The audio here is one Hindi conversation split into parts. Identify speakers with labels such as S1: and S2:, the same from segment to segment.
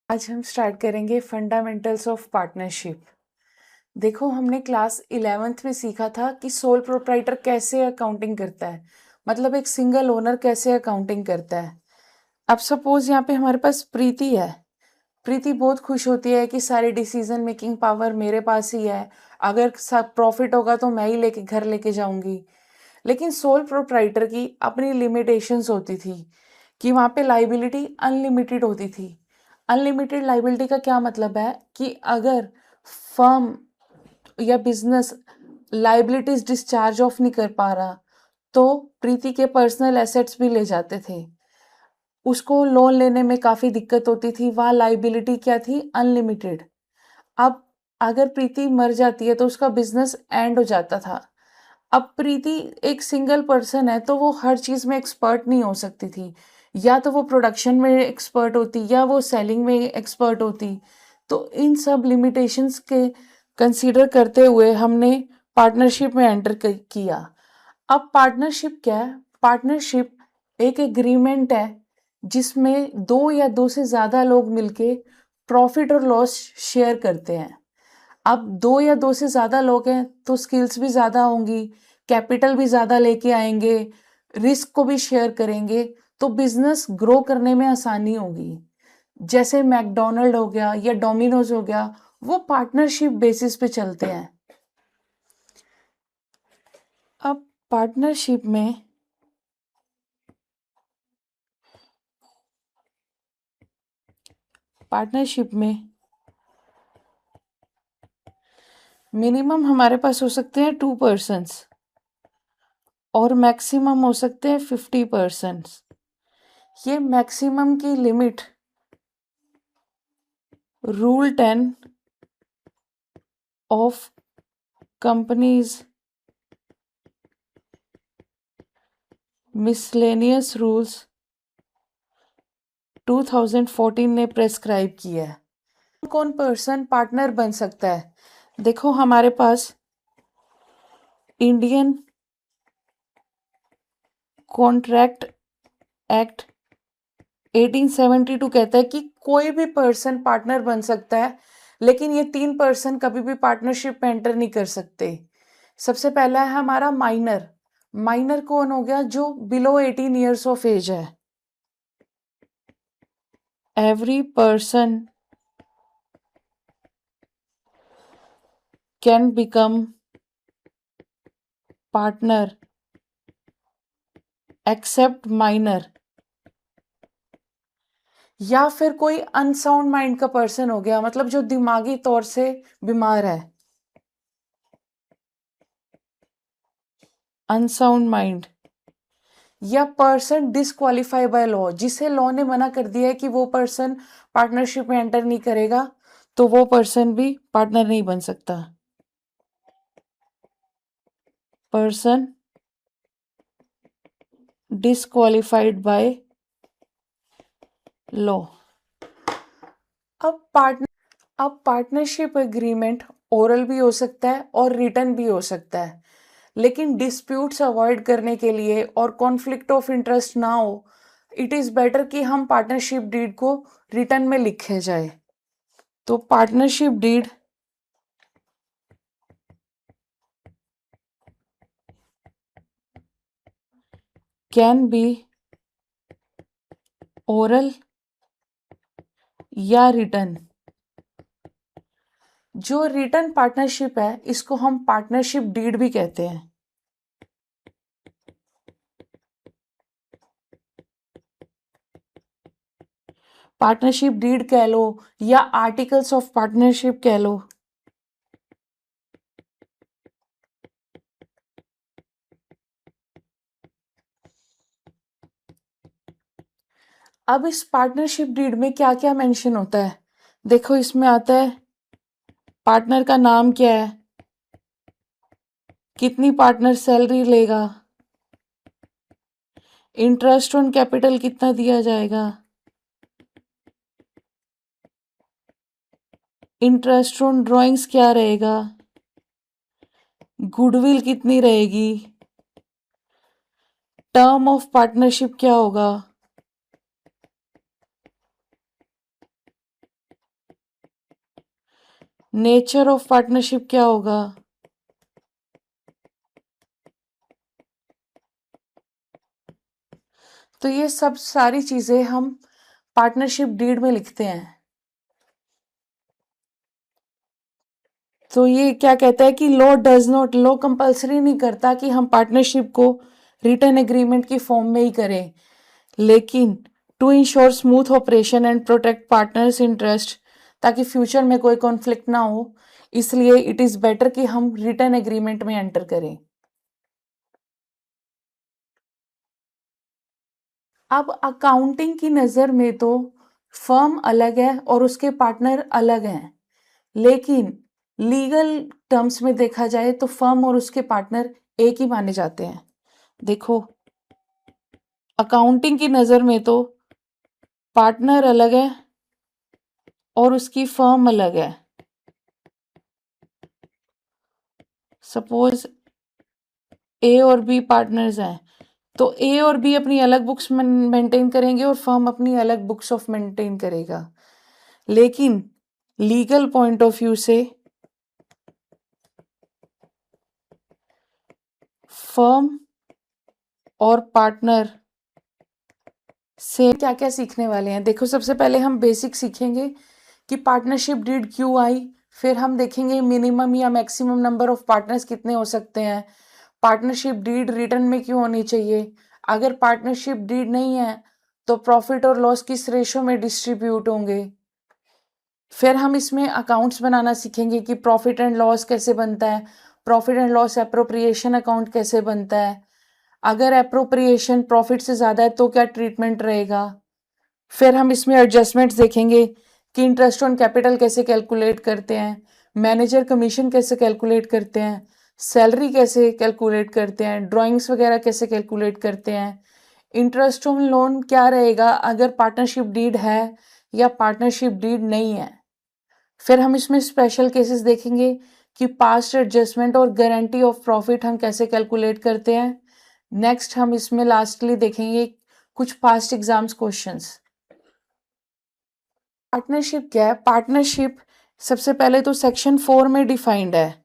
S1: आज हम स्टार्ट करेंगे फंडामेंटल्स ऑफ पार्टनरशिप। देखो, हमने क्लास 11th में सीखा था कि सोल प्रोप्राइटर कैसे अकाउंटिंग करता है, मतलब एक सिंगल ओनर कैसे अकाउंटिंग करता है। अब सपोज यहाँ पे हमारे पास प्रीति है। प्रीति बहुत खुश होती है कि सारी डिसीजन मेकिंग पावर मेरे पास ही है, अगर सब प्रॉफिट होगा तो मैं ही लेके घर लेके जाऊंगी। लेकिन सोल प्रोप्राइटर की अपनी लिमिटेशंस होती थी कि वहाँ पे लाइबिलिटी अनलिमिटेड होती थी। अनलिमिटेड लाइबिलिटी का क्या मतलब है कि अगर फर्म या बिजनेस लाइबिलिटीज डिस्चार्ज ऑफ नहीं कर पा रहा तो प्रीति के पर्सनल एसेट्स भी ले जाते थे। उसको लोन लेने में काफ़ी दिक्कत होती थी, वहाँ लाइबिलिटी क्या थी, अनलिमिटेड। अब अगर प्रीति मर जाती है तो उसका बिजनेस एंड हो जाता था। अब प्रीति एक सिंगल पर्सन है तो वो हर चीज़ में एक्सपर्ट नहीं हो सकती थी। या तो वो प्रोडक्शन में एक्सपर्ट होती या वो सेलिंग में एक्सपर्ट होती। तो इन सब लिमिटेशंस के कंसीडर करते हुए हमने पार्टनरशिप में एंटर किया। अब पार्टनरशिप क्या है? पार्टनरशिप एक एग्रीमेंट है जिसमें दो या दो से ज़्यादा लोग मिलके प्रॉफिट और लॉस शेयर करते हैं। अब दो या दो से ज़्यादा लोग हैं तो स्किल्स भी ज़्यादा होंगी, कैपिटल भी ज़्यादा लेके आएंगे, रिस्क को भी शेयर करेंगे, तो बिजनेस ग्रो करने में आसानी होगी। जैसे मैकडोनल्ड हो गया या डोमिनोज हो गया, वो पार्टनरशिप बेसिस पे चलते हैं। अब पार्टनरशिप में पार्टनरशिप में मिनिमम हमारे पास हो सकते हैं 2 पर्सन्स और मैक्सिमम हो सकते हैं 50 पर्सन्स। ये मैक्सिमम की limit rule 10 of companies miscellaneous rules 2014 ने प्रेस्क्राइब किया है। कौन पर्सन पार्टनर बन सकता है? देखो, हमारे पास इंडियन कॉन्ट्रैक्ट एक्ट 1872 कहता है कि कोई भी पर्सन पार्टनर बन सकता है, लेकिन ये 3 पर्सन कभी भी पार्टनरशिप में एंटर नहीं कर सकते। सबसे पहला है हमारा माइनर। माइनर कौन हो गया? जो बिलो 18 ईयर्स ऑफ एज है। Every person can become partner except minor. या फिर कोई अनसाउंड माइंड का पर्सन हो गया, मतलब जो दिमागी तौर से बीमार है, अनसाउंड माइंड। या पर्सन डिसक्वालीफाई बाय लॉ, जिसे लॉ ने मना कर दिया है कि वो पर्सन पार्टनरशिप में एंटर नहीं करेगा, तो वो पर्सन भी पार्टनर नहीं बन सकता। Person disqualified by law. अब पार्टनरशिप एग्रीमेंट ओरल भी हो सकता है और रिटन भी हो सकता है। लेकिन डिस्प्यूट्स अवॉइड करने के लिए और कॉन्फ्लिक्ट ऑफ इंटरेस्ट ना हो, इट इज बेटर कि हम पार्टनरशिप डीड को रिटन में लिखे जाए। तो partnership deed can be oral या रिटन। जो रिटन पार्टनरशिप है इसको हम पार्टनरशिप डीड भी कहते हैं। पार्टनरशिप डीड कह लो या आर्टिकल्स ऑफ पार्टनरशिप कह लो। अब इस पार्टनरशिप डीड में क्या क्या मेंशन होता है? देखो, इसमें आता है पार्टनर का नाम क्या है, कितनी पार्टनर सैलरी लेगा, इंटरेस्ट ऑन कैपिटल कितना दिया जाएगा, इंटरेस्ट ऑन ड्राइंग्स क्या रहेगा, गुडविल कितनी रहेगी, टर्म ऑफ पार्टनरशिप क्या होगा, नेचर ऑफ पार्टनरशिप क्या होगा? तो ये सब सारी चीजें हम पार्टनरशिप डीड में लिखते हैं। तो ये क्या कहता है कि लॉ कंपल्सरी नहीं करता कि हम पार्टनरशिप को रिटर्न एग्रीमेंट की फॉर्म में ही करें, लेकिन to ensure smooth operation and protect partners interest, ताकि फ्यूचर में कोई कॉन्फ्लिक्ट ना हो, इसलिए इट इज बेटर कि हम रिटर्न एग्रीमेंट में एंटर करें। अब अकाउंटिंग की नज़र में तो फर्म अलग है और उसके पार्टनर अलग हैं, लेकिन लीगल टर्म्स में देखा जाए तो फर्म और उसके पार्टनर एक ही माने जाते हैं। देखो, अकाउंटिंग की नज़र में तो पार्टनर अलग है और उसकी फर्म अलग है। सपोज ए और बी पार्टनर्स हैं, तो ए और बी अपनी अलग बुक्स मेंटेन करेंगे और फर्म अपनी अलग बुक्स ऑफ मेंटेन करेगा। लेकिन लीगल पॉइंट ऑफ व्यू से फर्म और पार्टनर से क्या क्या सीखने वाले हैं। देखो, सबसे पहले हम बेसिक सीखेंगे कि पार्टनरशिप डीड क्यों आई, फिर हम देखेंगे मिनिमम या मैक्सिमम नंबर ऑफ पार्टनर्स कितने हो सकते हैं, पार्टनरशिप डीड रिटर्न में क्यों होनी चाहिए, अगर पार्टनरशिप डीड नहीं है तो प्रॉफिट और लॉस किस रेशो में डिस्ट्रीब्यूट होंगे। फिर हम इसमें अकाउंट्स बनाना सीखेंगे कि प्रॉफिट एंड लॉस कैसे बनता है, profit and loss appropriation account कैसे बनता है, अगर एप्रोप्रिएशन प्रॉफिट से ज़्यादा है तो क्या ट्रीटमेंट रहेगा। फिर हम इसमें एडजस्टमेंट्स देखेंगे कि इंटरेस्ट ऑन कैपिटल कैसे कैलकुलेट करते हैं, मैनेजर कमीशन कैसे कैलकुलेट करते हैं, सैलरी कैसे कैलकुलेट करते हैं, ड्राइंग्स वगैरह कैसे कैलकुलेट करते हैं, इंटरेस्ट ऑन लोन क्या रहेगा अगर पार्टनरशिप डीड है या पार्टनरशिप डीड नहीं है। फिर हम इसमें स्पेशल केसेस देखेंगे कि पास्ट एडजस्टमेंट और गारंटी ऑफ प्रॉफिट हम कैसे कैलकुलेट करते हैं। नेक्स्ट हम इसमें लास्टली देखेंगे कुछ पास्ट एग्जाम्स क्वेश्चंस। पार्टनरशिप क्या है? पार्टनरशिप सबसे पहले तो सेक्शन 4 में डिफाइंड है।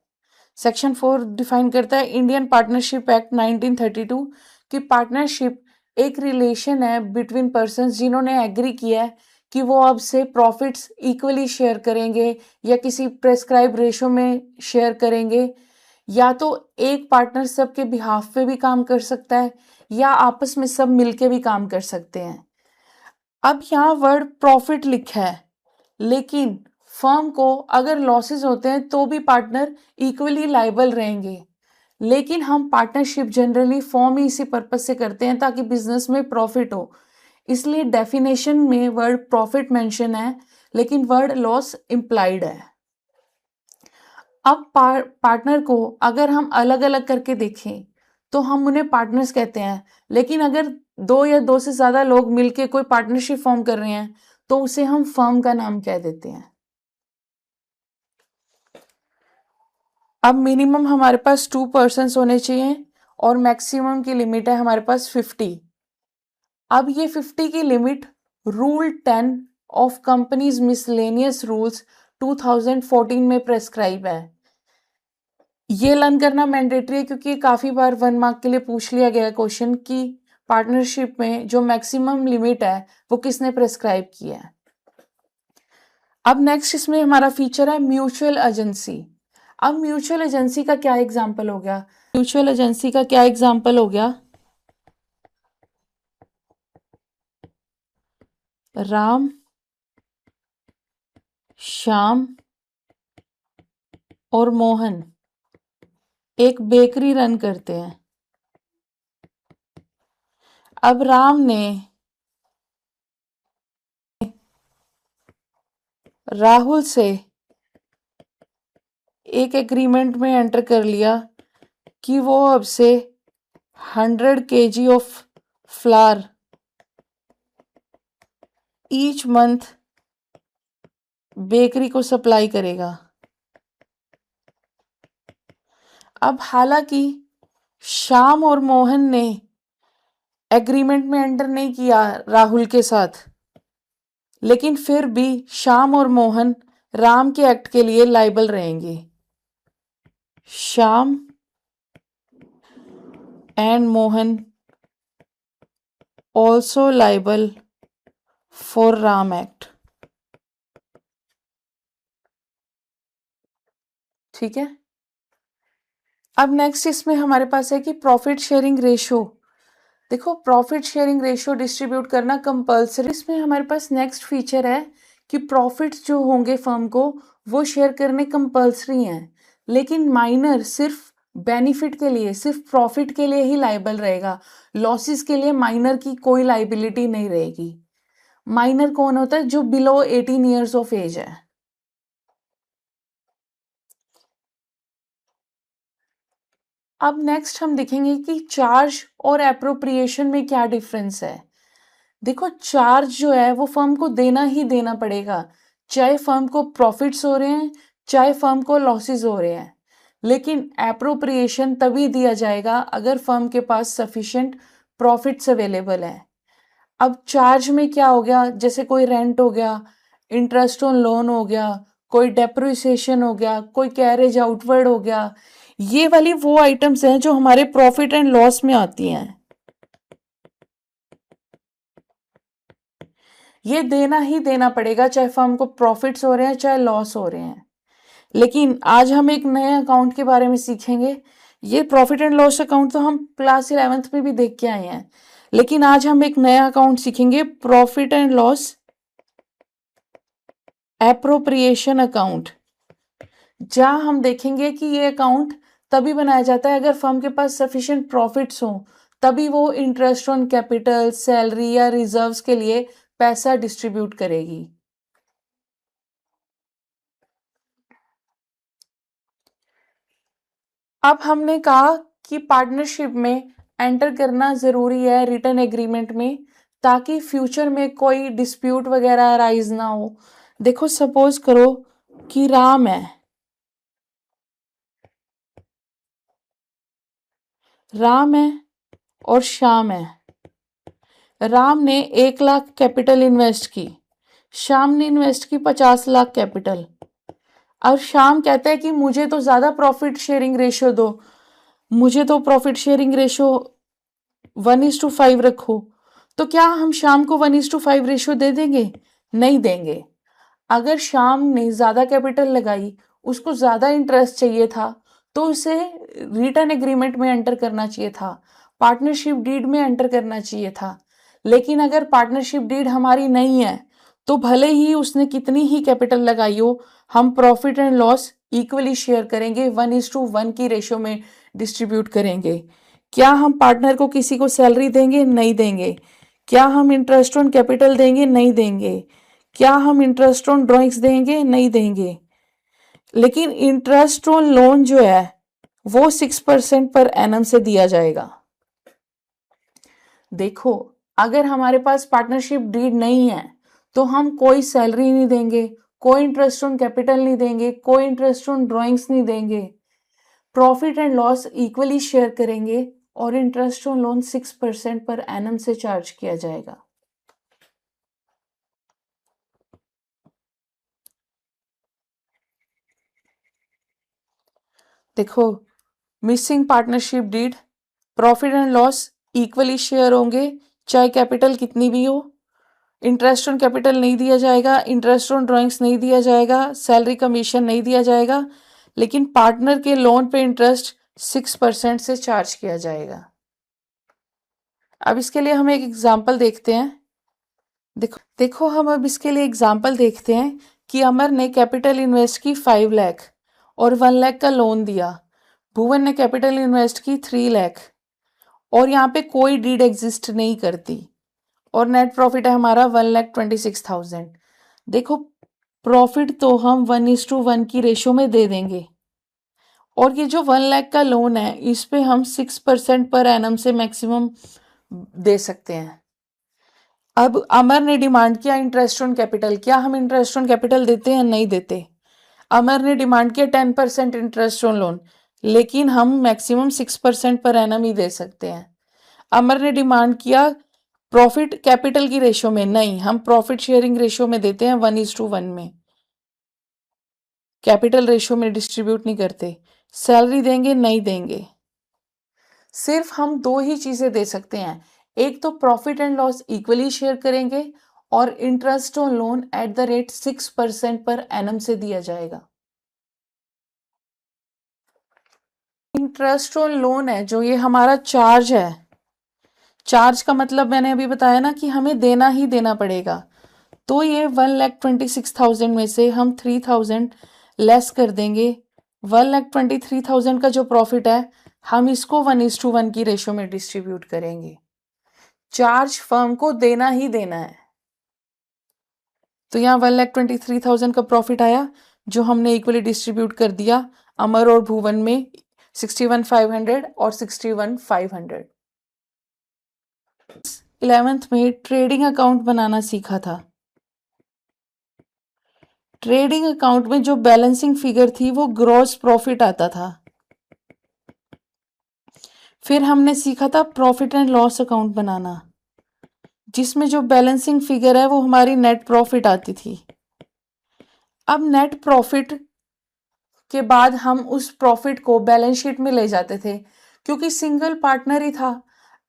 S1: सेक्शन 4 डिफाइन करता है इंडियन पार्टनरशिप एक्ट 1932 कि पार्टनरशिप एक रिलेशन है बिटवीन पर्सन्स जिन्होंने एग्री किया है कि वो अब से प्रॉफिट्स इक्वली शेयर करेंगे या किसी प्रेस्क्राइब रेशो में शेयर करेंगे, या तो एक पार्टनर सबके बिहाफ पे भी काम कर सकता है या आपस में सब मिलके भी काम कर सकते हैं। अब यहाँ वर्ड प्रॉफिट लिखा है, लेकिन फर्म को अगर लॉसेस होते हैं तो भी पार्टनर इक्वली लाइबल रहेंगे। लेकिन हम पार्टनरशिप जनरली फॉर्म ही इसी पर्पज से करते हैं ताकि बिजनेस में प्रॉफिट हो, इसलिए डेफिनेशन में वर्ड प्रॉफिट मेंशन है लेकिन वर्ड लॉस इम्प्लाइड है। अब पार्टनर को अगर हम अलग अलग करके देखें तो हम उन्हें पार्टनर्स कहते हैं, लेकिन अगर दो या दो से ज्यादा लोग मिलके कोई पार्टनरशिप फॉर्म कर रहे हैं तो उसे हम फर्म का नाम कह देते हैं। अब मिनिमम हमारे पास 2 पर्सन्स होने चाहिए और मैक्सिमम की लिमिट है हमारे पास 50। अब ये 50 की limit rule 10 of companies miscellaneous rules 2014 में प्रेस्क्राइब है। ये लर्न करना मैंडेटरी है क्योंकि काफी बार 1 मार्क के लिए पूछ लिया गया क्वेश्चन कि पार्टनरशिप में जो मैक्सिमम लिमिट है वो किसने प्रेस्क्राइब किया है। अब नेक्स्ट इसमें हमारा फीचर है म्यूचुअल एजेंसी। अब म्यूचुअल एजेंसी का क्या एग्जांपल हो गया? म्यूचुअल एजेंसी का क्या एग्जांपल हो गया? राम, श्याम और मोहन एक बेकरी रन करते हैं। अब राम ने राहुल से एक एग्रीमेंट में एंटर कर लिया कि वो अब से 100 kg of flower each month bakery को सप्लाई करेगा। अब हालांकि श्याम और मोहन ने एग्रीमेंट में एंटर नहीं किया राहुल के साथ, लेकिन फिर भी श्याम और मोहन राम के एक्ट के लिए लाइबल रहेंगे। Shyam and Mohan also liable for Ram act. ठीक है। अब नेक्स्ट इसमें हमारे पास है कि प्रॉफिट शेयरिंग रेशो। देखो प्रॉफिट शेयरिंग रेशियो डिस्ट्रीब्यूट करना कंपलसरी। इसमें हमारे पास नेक्स्ट फीचर है कि प्रॉफिट्स जो होंगे फर्म को वो शेयर करने कंपलसरी हैं, लेकिन माइनर सिर्फ बेनिफिट के लिए, सिर्फ प्रॉफिट के लिए ही लाइबल रहेगा। लॉसेस के लिए माइनर की कोई लाइबिलिटी नहीं रहेगी। माइनर कौन होता है? जो बिलो 18 ईयर्स ऑफ एज है। अब नेक्स्ट हम देखेंगे कि चार्ज और एप्रोप्रिएशन में क्या डिफरेंस है। देखो चार्ज जो है वो फर्म को देना ही देना पड़ेगा, चाहे फर्म को प्रॉफिट्स हो रहे हैं चाहे फर्म को लॉसेस हो रहे हैं। लेकिन एप्रोप्रिएशन तभी दिया जाएगा अगर फर्म के पास सफिशिएंट प्रॉफिट्स अवेलेबल है। अब चार्ज में क्या हो गया? जैसे कोई रेंट हो गया, इंटरेस्ट ऑन लोन हो गया, कोई डेप्रिसिएशन हो गया, कोई कैरेज आउटवर्ड हो गया। ये वाली वो आइटम्स हैं जो हमारे प्रॉफिट एंड लॉस में आती हैं। ये देना ही देना पड़ेगा, चाहे फर्म को प्रॉफिट्स हो रहे हैं चाहे लॉस हो रहे हैं। लेकिन आज हम एक नए अकाउंट के बारे में सीखेंगे। ये प्रॉफिट एंड लॉस अकाउंट तो हम क्लास 11th में भी देख के आए हैं, लेकिन आज हम एक नया अकाउंट सीखेंगे, profit and loss appropriation account. जहां हम देखेंगे कि ये अकाउंट तभी बनाया जाता है अगर फर्म के पास सफिशिएंट प्रॉफिट्स हो, तभी वो इंटरेस्ट ऑन कैपिटल, सैलरी या रिजर्व्स के लिए पैसा डिस्ट्रीब्यूट करेगी। अब हमने कहा कि पार्टनरशिप में एंटर करना जरूरी है रिटर्न एग्रीमेंट में, ताकि फ्यूचर में कोई डिस्प्यूट वगैरह अराइज ना हो। देखो सपोज करो कि राम है, राम है और श्याम है। राम ने 1 लाख कैपिटल इन्वेस्ट की, श्याम ने इन्वेस्ट की 50 लाख कैपिटल। अब श्याम कहता है कि मुझे तो ज्यादा प्रॉफिट शेयरिंग रेशियो दो, मुझे तो प्रॉफिट शेयरिंग रेशियो 1:5 रखो। तो क्या हम श्याम को 1:5 रेशियो दे देंगे? नहीं देंगे। अगर श्याम ने ज्यादा कैपिटल लगाई, उसको ज्यादा इंटरेस्ट चाहिए था, तो उसे रिटर्न एग्रीमेंट में एंटर करना चाहिए था, पार्टनरशिप डीड में एंटर करना चाहिए था। लेकिन अगर पार्टनरशिप डीड हमारी नहीं है, तो भले ही उसने कितनी ही कैपिटल लगाई हो, हम profit and loss equally share करेंगे, 1:1 की रेशियो में डिस्ट्रीब्यूट करेंगे। क्या हम पार्टनर को किसी को सैलरी देंगे? नहीं देंगे। क्या हम इंटरेस्ट ऑन कैपिटल देंगे? नहीं देंगे। क्या हम इंटरेस्ट ऑन ड्रॉइंग्स देंगे? नहीं देंगे। लेकिन इंटरेस्ट ऑन लोन जो है वो 6% पर एनम से दिया जाएगा। देखो अगर हमारे पास पार्टनरशिप डीड नहीं है तो हम कोई सैलरी नहीं देंगे, कोई इंटरेस्ट ऑन कैपिटल नहीं देंगे, कोई इंटरेस्ट ऑन ड्रॉइंग्स नहीं देंगे। Profit and loss equally share करेंगे और interest on loan 6% per annum से चार्ज किया जाएगा। देखो missing partnership deed, profit and loss equally share होंगे चाहे कैपिटल कितनी भी हो। इंटरेस्ट ऑन कैपिटल नहीं दिया जाएगा, इंटरेस्ट ऑन ड्राइंग्स नहीं दिया जाएगा, सैलरी कमीशन नहीं दिया जाएगा, लेकिन पार्टनर के लोन पे इंटरेस्ट 6% से चार्ज किया जाएगा। अब इसके लिए हम एक एग्जाम्पल देखते हैं। देखो हम अब इसके लिए एग्जाम्पल देखते हैं कि अमर ने कैपिटल इन्वेस्ट की 5 लाख और 1 लाख का लोन दिया। भुवन ने कैपिटल इन्वेस्ट की 3 लाख और यहाँ पे कोई डीड एग्जिस्ट नहीं करती और नेट प्रॉफिट है हमारा 1,26,000। देखो प्रॉफिट तो हम 1:1 की रेशो में दे देंगे और ये जो 1 लाख का लोन है इस पे हम 6% पर एनम से मैक्सिमम दे सकते हैं। अब अमर ने डिमांड किया इंटरेस्ट ऑन कैपिटल, क्या हम इंटरेस्ट ऑन कैपिटल देते हैं? नहीं देते। अमर ने डिमांड किया 10% इंटरेस्ट ऑन लोन, लेकिन हम मैक्सिमम 6% पर एनम ही दे सकते हैं। अमर ने डिमांड किया प्रॉफिट कैपिटल की रेशो में, नहीं, हम प्रॉफिट शेयरिंग रेशो में देते हैं 1:1 में। कैपिटल रेशियो में डिस्ट्रीब्यूट नहीं करते। सैलरी देंगे नहीं देंगे, सिर्फ हम दो ही चीजें दे सकते हैं, एक तो profit and loss equally share करेंगे और interest on loan at the rate 6% per annum से दिया जाएगा। इंटरेस्ट ऑन लोन है जो ये हमारा चार्ज है, चार्ज का मतलब मैंने अभी बताया ना कि हमें देना ही देना पड़ेगा। तो ये 1,26,000 में से हम 3,000 लेस कर देंगे। 1,23,000 का जो प्रॉफिट है हम इसको 1:1 की रेशियो में डिस्ट्रीब्यूट करेंगे। चार्ज फर्म को देना ही देना है। तो यहाँ 1,23,000 का प्रॉफिट आया जो हमने इक्वली डिस्ट्रीब्यूट कर दिया अमर और भुवन में 61,500 और 61,500। 11th में ट्रेडिंग अकाउंट बनाना सीखा था। ट्रेडिंग अकाउंट में जो बैलेंसिंग फिगर थी वो ग्रॉस प्रॉफिट आता था। फिर हमने सीखा था प्रॉफिट एंड लॉस अकाउंट बनाना, जिसमें जो बैलेंसिंग फिगर है वो हमारी नेट प्रॉफिट आती थी। अब नेट प्रॉफिट के बाद हम उस प्रॉफिट को बैलेंस शीट में ले जाते थे, क्योंकि सिंगल पार्टनर ही था।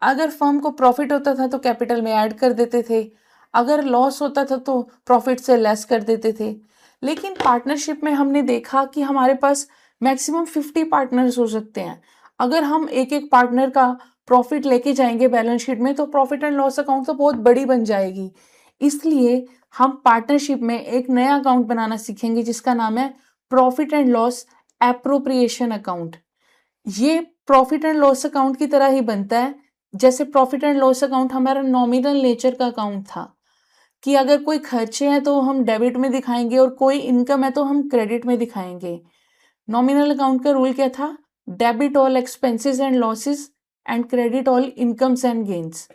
S1: अगर फर्म को प्रॉफिट होता था तो कैपिटल में ऐड कर देते थे, अगर लॉस होता था तो प्रॉफिट से लेस कर देते थे। लेकिन पार्टनरशिप में हमने देखा कि हमारे पास मैक्सिमम 50 पार्टनर्स हो सकते हैं। अगर हम एक एक पार्टनर का प्रॉफिट लेके जाएंगे बैलेंस शीट में तो प्रॉफिट एंड लॉस अकाउंट तो बहुत बड़ी बन जाएगी। इसलिए हम पार्टनरशिप में एक नया अकाउंट बनाना सीखेंगे जिसका नाम है profit and loss appropriation account. ये प्रॉफिट एंड लॉस अकाउंट की तरह ही बनता है जैसे प्रॉफिट एंड लॉस अकाउंट हमारा नॉमिनल नेचर का अकाउंट था, कि अगर कोई खर्चे हैं तो हम डेबिट में दिखाएंगे और कोई इनकम है तो हम क्रेडिट में दिखाएंगे। नॉमिनल अकाउंट का रूल क्या था? Debit all expenses and losses and credit all incomes and gains.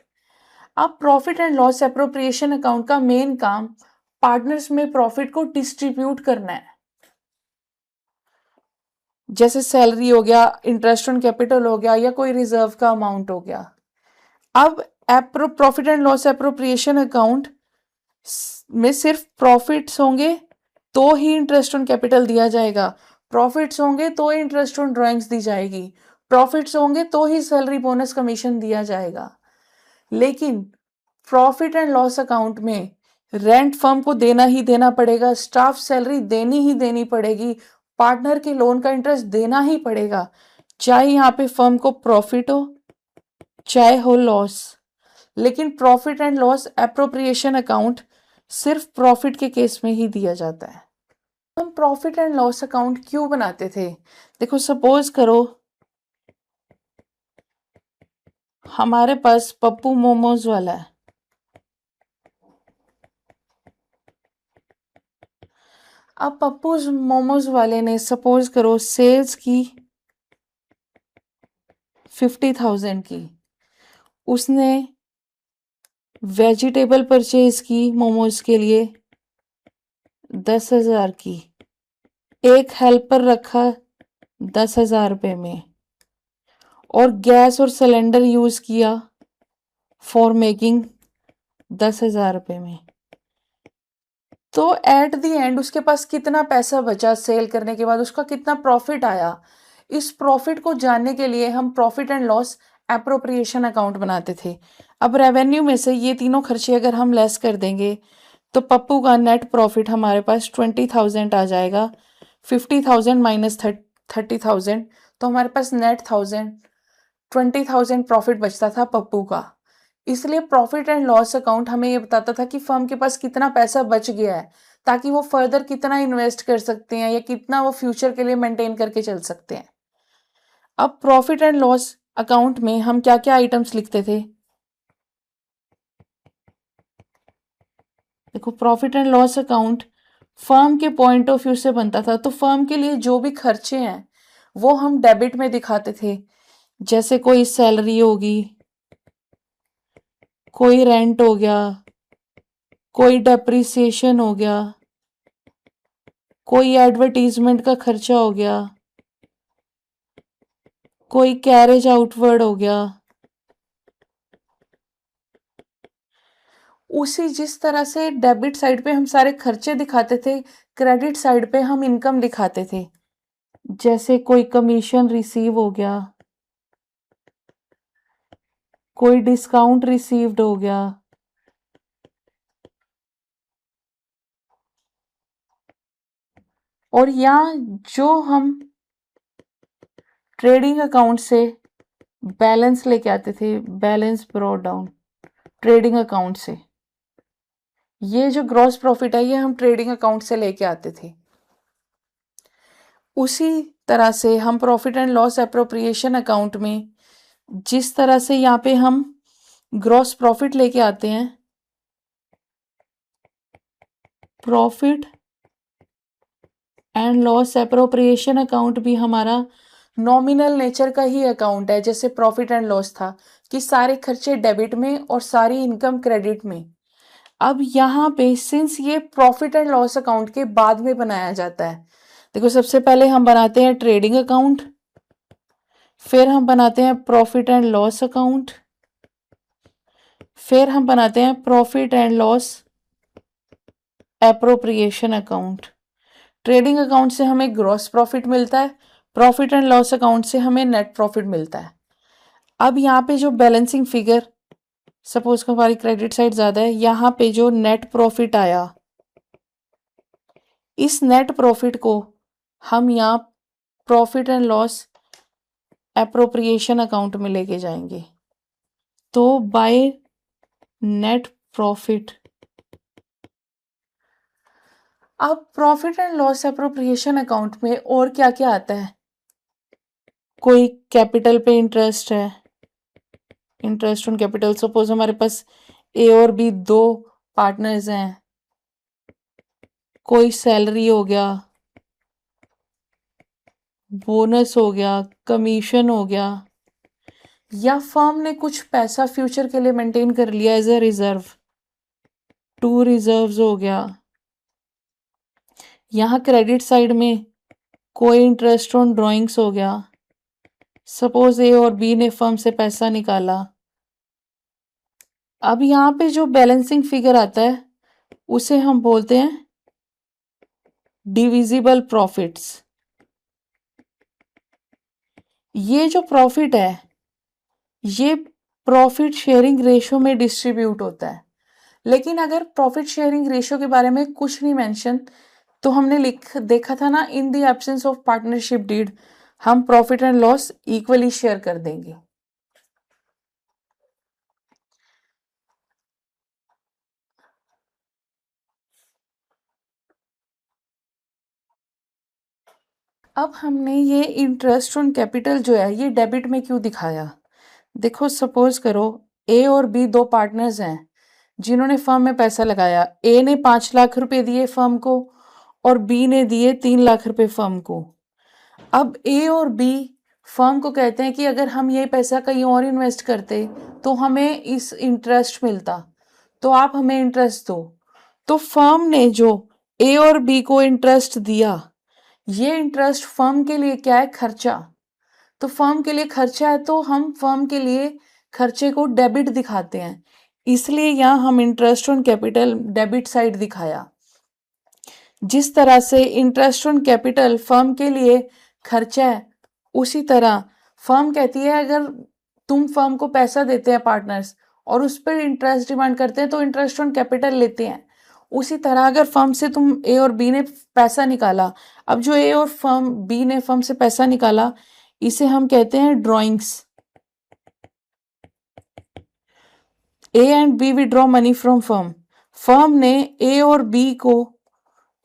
S1: अब profit and loss appropriation account का मेन काम पार्टनर्स में प्रॉफिट को डिस्ट्रीब्यूट करना है। जैसे सैलरी हो गया, इंटरेस्ट ऑन कैपिटल हो गया, या कोई रिजर्व का अमाउंट हो गया। अब profit and loss appropriation account में सिर्फ प्रॉफिट्स होंगे तो ही इंटरेस्ट ऑन कैपिटल दिया जाएगा, प्रॉफिट्स होंगे तो ही इंटरेस्ट ऑन ड्राइंग्स दी जाएगी, प्रॉफिट्स होंगे तो ही सैलरी बोनस कमीशन दिया जाएगा। लेकिन प्रॉफिट एंड लॉस अकाउंट में रेंट फर्म को देना ही देना पड़ेगा, स्टाफ सैलरी देनी ही देनी पड़ेगी, पार्टनर के लोन का इंटरेस्ट देना ही पड़ेगा, चाहे यहाँ पे फर्म को प्रॉफिट हो चाहे हो लॉस। लेकिन profit and loss appropriation account सिर्फ प्रॉफिट के केस में ही दिया जाता है। हम प्रॉफिट एंड लॉस अकाउंट क्यों बनाते थे? देखो, सपोज करो हमारे पास पप्पू मोमोज वाला है। अब पप्पू मोमोज वाले ने सपोज करो सेल्स की 50,000 की, उसने वेजिटेबल परचेज की मोमोज के लिए 10,000 की, एक हेल्पर रखा 10,000 रुपये में, और गैस और सिलेंडर यूज किया फॉर मेकिंग 10,000 रुपये में। तो एट द एंड उसके पास कितना पैसा बचा सेल करने के बाद, उसका कितना प्रॉफिट आया, इस प्रॉफिट को जानने के लिए हम profit and loss appropriation account बनाते थे। अब रेवेन्यू में से ये तीनों खर्चे अगर हम लेस कर देंगे तो पप्पू का नेट प्रॉफिट हमारे पास 20,000 आ जाएगा। 50,000 माइनस 30,000 तो हमारे पास नेट 20,000 प्रॉफिट बचता था पप्पू का। इसलिए प्रॉफिट एंड लॉस अकाउंट हमें ये बताता था कि फर्म के पास कितना पैसा बच गया है, ताकि वो फर्दर कितना इन्वेस्ट कर सकते हैं या कितना वो फ्यूचर के लिए मेंटेन करके चल सकते हैं। अब प्रॉफिट एंड लॉस अकाउंट में हम क्या क्या आइटम्स लिखते थे? देखो, profit and loss account firm के पॉइंट ऑफ व्यू से बनता था, तो फर्म के लिए जो भी खर्चे हैं वो हम डेबिट में दिखाते थे। जैसे कोई सैलरी होगी, कोई रेंट हो गया, कोई डेप्रिसिएशन हो गया, कोई एडवर्टीजमेंट का खर्चा हो गया, कोई कैरेज आउटवर्ड हो गया। उसी जिस तरह से डेबिट साइड पे हम सारे खर्चे दिखाते थे, क्रेडिट साइड पे हम इनकम दिखाते थे, जैसे कोई कमीशन रिसीव हो गया, कोई डिस्काउंट रिसीव्ड हो गया, और यहाँ जो हम ट्रेडिंग अकाउंट से बैलेंस लेके आते थे, balance brought down trading account से, ये जो ग्रॉस प्रॉफिट है ये हम ट्रेडिंग अकाउंट से लेके आते थे। उसी तरह से हम profit and loss appropriation account में जिस तरह से यहाँ पे हम ग्रॉस प्रॉफिट लेके आते हैं, profit and loss appropriation account भी हमारा नॉमिनल नेचर का ही अकाउंट है, जैसे प्रॉफिट एंड लॉस था कि सारे खर्चे डेबिट में और सारी इनकम क्रेडिट में। अब यहाँ पे सिंस ये प्रॉफिट एंड लॉस अकाउंट के बाद में बनाया जाता है, देखो सबसे पहले हम बनाते हैं ट्रेडिंग अकाउंट, फिर हम बनाते हैं प्रॉफिट एंड लॉस अकाउंट, फिर हम बनाते हैं profit and loss appropriation account. Trading account से हमें ग्रॉस प्रॉफिट मिलता है, प्रॉफिट एंड लॉस अकाउंट से हमें नेट प्रॉफिट मिलता है। अब यहाँ पे जो बैलेंसिंग फिगर, सपोज हमारी क्रेडिट साइड ज्यादा है, यहाँ पे जो नेट प्रॉफिट आया, इस नेट प्रॉफिट को हम यहाँ profit and loss appropriation account में लेके जाएंगे। तो बाय नेट प्रॉफिट, अब profit and loss appropriation account में और क्या क्या आता है, कोई कैपिटल पे इंटरेस्ट है, इंटरेस्ट ऑन कैपिटल, सपोज हमारे पास ए और बी दो पार्टनर्स हैं, कोई सैलरी हो गया, बोनस हो गया, कमीशन हो गया, या फर्म ने कुछ पैसा फ्यूचर के लिए मेंटेन कर लिया as a reserve, to reserves हो गया। यहाँ क्रेडिट साइड में कोई इंटरेस्ट ऑन ड्रॉइंग्स हो गया, सपोज ए और बी ने फर्म से पैसा निकाला। अब यहाँ पे जो बैलेंसिंग फिगर आता है उसे हम बोलते हैं डिविजिबल प्रॉफिट्स। ये जो प्रॉफिट है ये प्रॉफिट शेयरिंग रेशो में डिस्ट्रीब्यूट होता है, लेकिन अगर प्रॉफिट शेयरिंग रेशो के बारे में कुछ नहीं मेंशन, तो हमने देखा था ना, in the absence of partnership deed हम profit and loss equally share कर देंगे। अब हमने ये इंटरेस्ट ऑन कैपिटल जो है ये डेबिट में क्यों दिखाया, देखो सपोज करो ए और बी दो पार्टनर्स हैं जिन्होंने फर्म में पैसा लगाया। ए ने 5 लाख रुपए दिए फर्म को और बी ने दिए 3 लाख रुपए फर्म को। अब ए और बी फर्म को कहते हैं कि अगर हम ये पैसा कहीं और इन्वेस्ट करते तो हमें इस इंटरेस्ट मिलता, तो आप हमें इंटरेस्ट दो। तो फर्म ने जो ए और बी को इंटरेस्ट दिया, ये इंटरेस्ट फर्म के लिए क्या है, खर्चा। तो फर्म के लिए खर्चा है तो हम फर्म के लिए खर्चे को डेबिट दिखाते हैं, इसलिए यहाँ हम interest on capital debit side दिखाया। जिस तरह से इंटरेस्ट ऑन कैपिटल फर्म के लिए खर्चा है, उसी तरह फर्म कहती है अगर तुम फर्म को पैसा देते हैं पार्टनर्स और उस पर इंटरेस्ट डिमांड करते हैं तो इंटरेस्ट ऑन कैपिटल लेते हैं। उसी तरह अगर फर्म से तुम ए और बी ने पैसा निकाला, अब जो ए और फर्म बी ने फर्म से पैसा निकाला इसे हम कहते हैं drawings. A and B withdraw money from firm, firm ने ए और बी को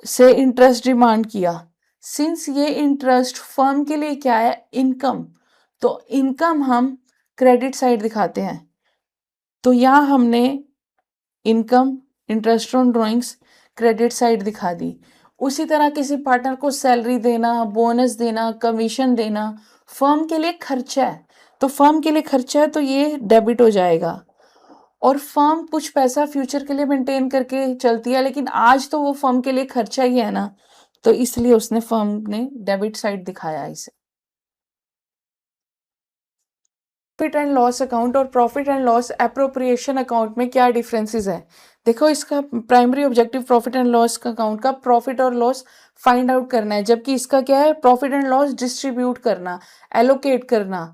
S1: से इंटरेस्ट डिमांड किया। सिंस ये इंटरेस्ट फर्म के लिए क्या है, इनकम, तो इनकम हम क्रेडिट साइड दिखाते हैं। तो यहां हमने income, interest on drawings credit side दिखा दी। उसी तरह किसी पार्टनर को सैलरी देना, बोनस देना, कमीशन देना फर्म के लिए खर्चा है, तो फर्म के लिए खर्चा है तो ये डेबिट हो जाएगा। और फर्म कुछ पैसा फ्यूचर के लिए मेंटेन करके चलती है, लेकिन आज तो वो फर्म के लिए खर्चा ही है ना, तो इसलिए उसने फर्म ने डेबिट साइड दिखाया इसे। प्रॉफिट एंड लॉस अकाउंट और profit and loss appropriation account में क्या डिफरेंसेस है, देखो इसका primary objective profit and loss का अकाउंट का प्रॉफिट और लॉस फाइंड आउट करना है, जबकि इसका क्या है, प्रॉफिट एंड लॉस डिस्ट्रीब्यूट करना, एलोकेट करना।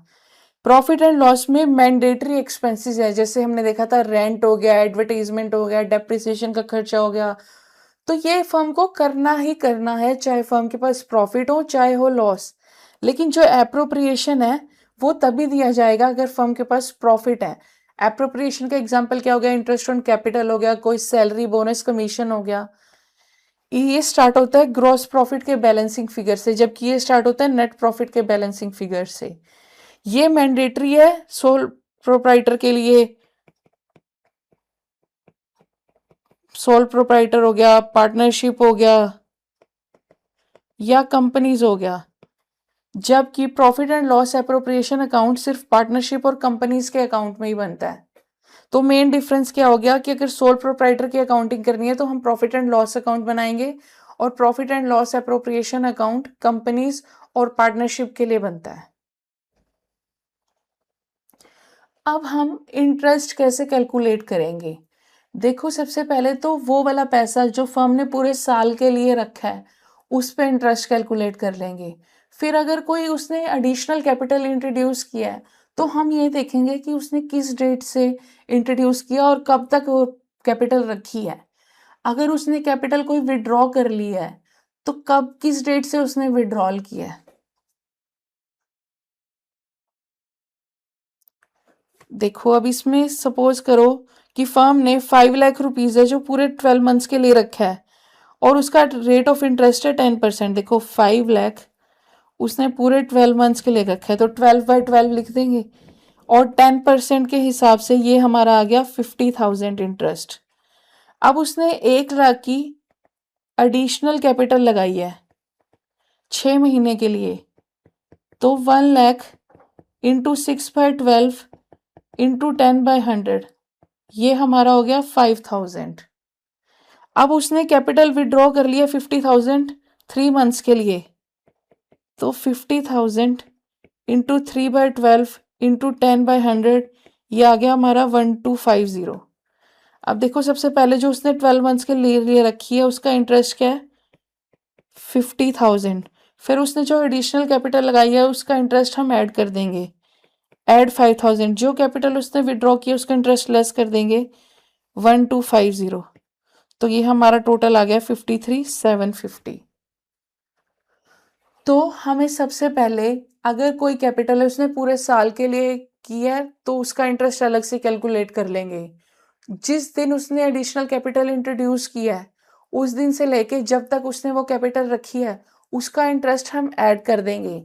S1: प्रॉफिट एंड लॉस में मैंडेटरी एक्सपेंसेस है, जैसे हमने देखा था रेंट हो गया, एडवर्टाइजमेंट हो गया, डेप्रिसिएशन का खर्चा हो गया। तो ये फर्म को करना ही करना है, चाहे फर्म के पास प्रॉफिट हो चाहे हो लॉस। लेकिन जो एप्रोप्रिएशन है वो तभी दिया जाएगा अगर फर्म के पास प्रॉफिट है। एप्रोप्रिएशन का एग्जांपल क्या हो गया, इंटरेस्ट ऑन कैपिटल हो गया, कोई सैलरी बोनस कमीशन हो गया। ये स्टार्ट होता है ग्रॉस प्रॉफिट के बैलेंसिंग फिगर से, जबकि ये स्टार्ट होता है नेट प्रॉफिट के बैलेंसिंग फिगर से। ये मैंडेटरी है सोल प्रोप्राइटर के लिए। सोल प्रोप्राइटर हो गया, पार्टनरशिप हो गया या कंपनीज हो गया। जबकि profit and loss appropriation account सिर्फ पार्टनरशिप और कंपनीज के अकाउंट में ही बनता है। तो मेन डिफरेंस क्या हो गया कि अगर सोल प्रोप्राइटर की अकाउंटिंग करनी है तो हम प्रॉफिट एंड लॉस अकाउंट बनाएंगे, और profit and loss appropriation account companies और पार्टनरशिप के लिए बनता है। अब हम इंटरेस्ट कैसे कैलकुलेट करेंगे। देखो सबसे पहले तो वो वाला पैसा जो फर्म ने पूरे साल के लिए रखा है उस पे इंटरेस्ट कैलकुलेट कर लेंगे। फिर अगर कोई उसने एडिशनल कैपिटल इंट्रोड्यूस किया है तो हम ये देखेंगे कि उसने किस डेट से इंट्रोड्यूस किया और कब तक वो कैपिटल रखी है। अगर उसने कैपिटल कोई विड्रॉ कर लिया है तो कब किस डेट से उसने विड्रॉल किया है। देखो अब इसमें सपोज करो कि फर्म ने 5 लाख रुपीज है जो पूरे 12 मंथ्स के लिए रखा है और उसका रेट ऑफ इंटरेस्ट है 10%। देखो 5 लाख उसने पूरे 12 मंथ्स के लिए रखा है तो 12/12 लिख देंगे, और 10% के हिसाब से ये हमारा आ गया 50,000 इंटरेस्ट। अब उसने 1 लाख की एडिशनल कैपिटल लगाई है 6 महीने के लिए, तो 1 लाख इंटू 6/12 इंटू 10/100, ये हमारा हो गया 5,000। अब उसने कैपिटल विड्रॉ कर लिया 50,000 3 मंथ्स के लिए, तो 50,000 इंटू 3/12 इंटू 10/100, ये आ गया हमारा 1250। अब देखो सबसे पहले जो उसने 12 मंथ्स के लिए रखी है उसका इंटरेस्ट क्या है 50,000। फिर उसने जो एडिशनल कैपिटल लगाई है उसका इंटरेस्ट हम ऐड कर देंगे, ऐड 5,000। जो कैपिटल उसने विड्रॉ किया उसका इंटरेस्ट लेस कर देंगे 1250। तो ये हमारा टोटल आ गया 53,750। तो हमें सबसे पहले अगर कोई कैपिटल है उसने पूरे साल के लिए किया है तो उसका इंटरेस्ट अलग से कैलकुलेट कर लेंगे। जिस दिन उसने एडिशनल कैपिटल इंट्रोड्यूस किया है उस दिन से लेके जब तक उसने वो कैपिटल रखी है उसका इंटरेस्ट हम ऐड कर देंगे।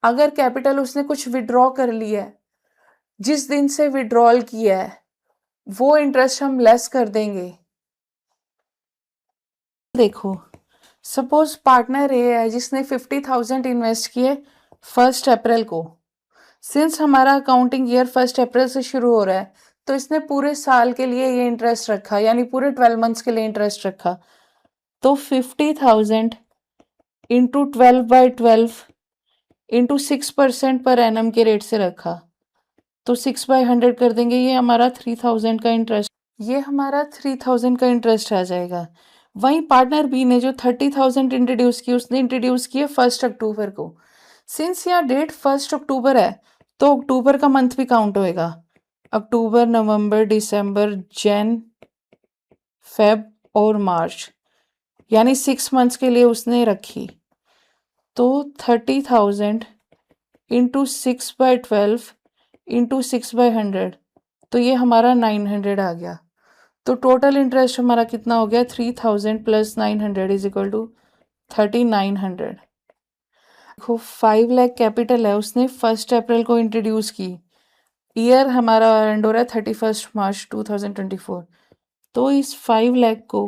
S1: अगर कैपिटल उसने कुछ विड्रॉ कर लिया है जिस दिन से विड्रॉल किया है वो इंटरेस्ट हम लेस कर देंगे। देखो सपोज पार्टनर ए है जिसने 50,000 इन्वेस्ट किए 1 अप्रैल को। सिंस हमारा अकाउंटिंग ईयर 1 अप्रैल से शुरू हो रहा है तो इसने पूरे साल के लिए ये इंटरेस्ट रखा, यानी पूरे 12 मंथ्स के लिए इंटरेस्ट रखा। तो 50,000 इंटू 12/12 इंटू 6% पर एनम के रेट से रखा, तो 6/100 कर देंगे, ये हमारा 3,000 का इंटरेस्ट, ये हमारा 3,000 का इंटरेस्ट आ जाएगा। वहीं पार्टनर बी ने जो 30,000 इंट्रोड्यूस की उसने इंट्रोड्यूस किए 1 अक्टूबर को। सिंस यहाँ डेट 1 अक्टूबर है तो अक्टूबर का मंथ भी काउंट होएगा, अक्टूबर नवंबर दिसंबर जैन फेब और मार्च, यानी 6 मंथ्स के लिए उसने रखी। तो 30,000 इंटू 6/12 इंटू 6/100, तो ये हमारा 900 आ गया। तो टोटल इंटरेस्ट हमारा कितना हो गया 3,000 प्लस 900 इज इक्वल टू 3,900। देखो 5 लाख कैपिटल है उसने 1 अप्रैल को इंट्रोड्यूस की, ईयर हमारा एंड हो रहा है 31 मार्च 2024। तो इस 5 लाख को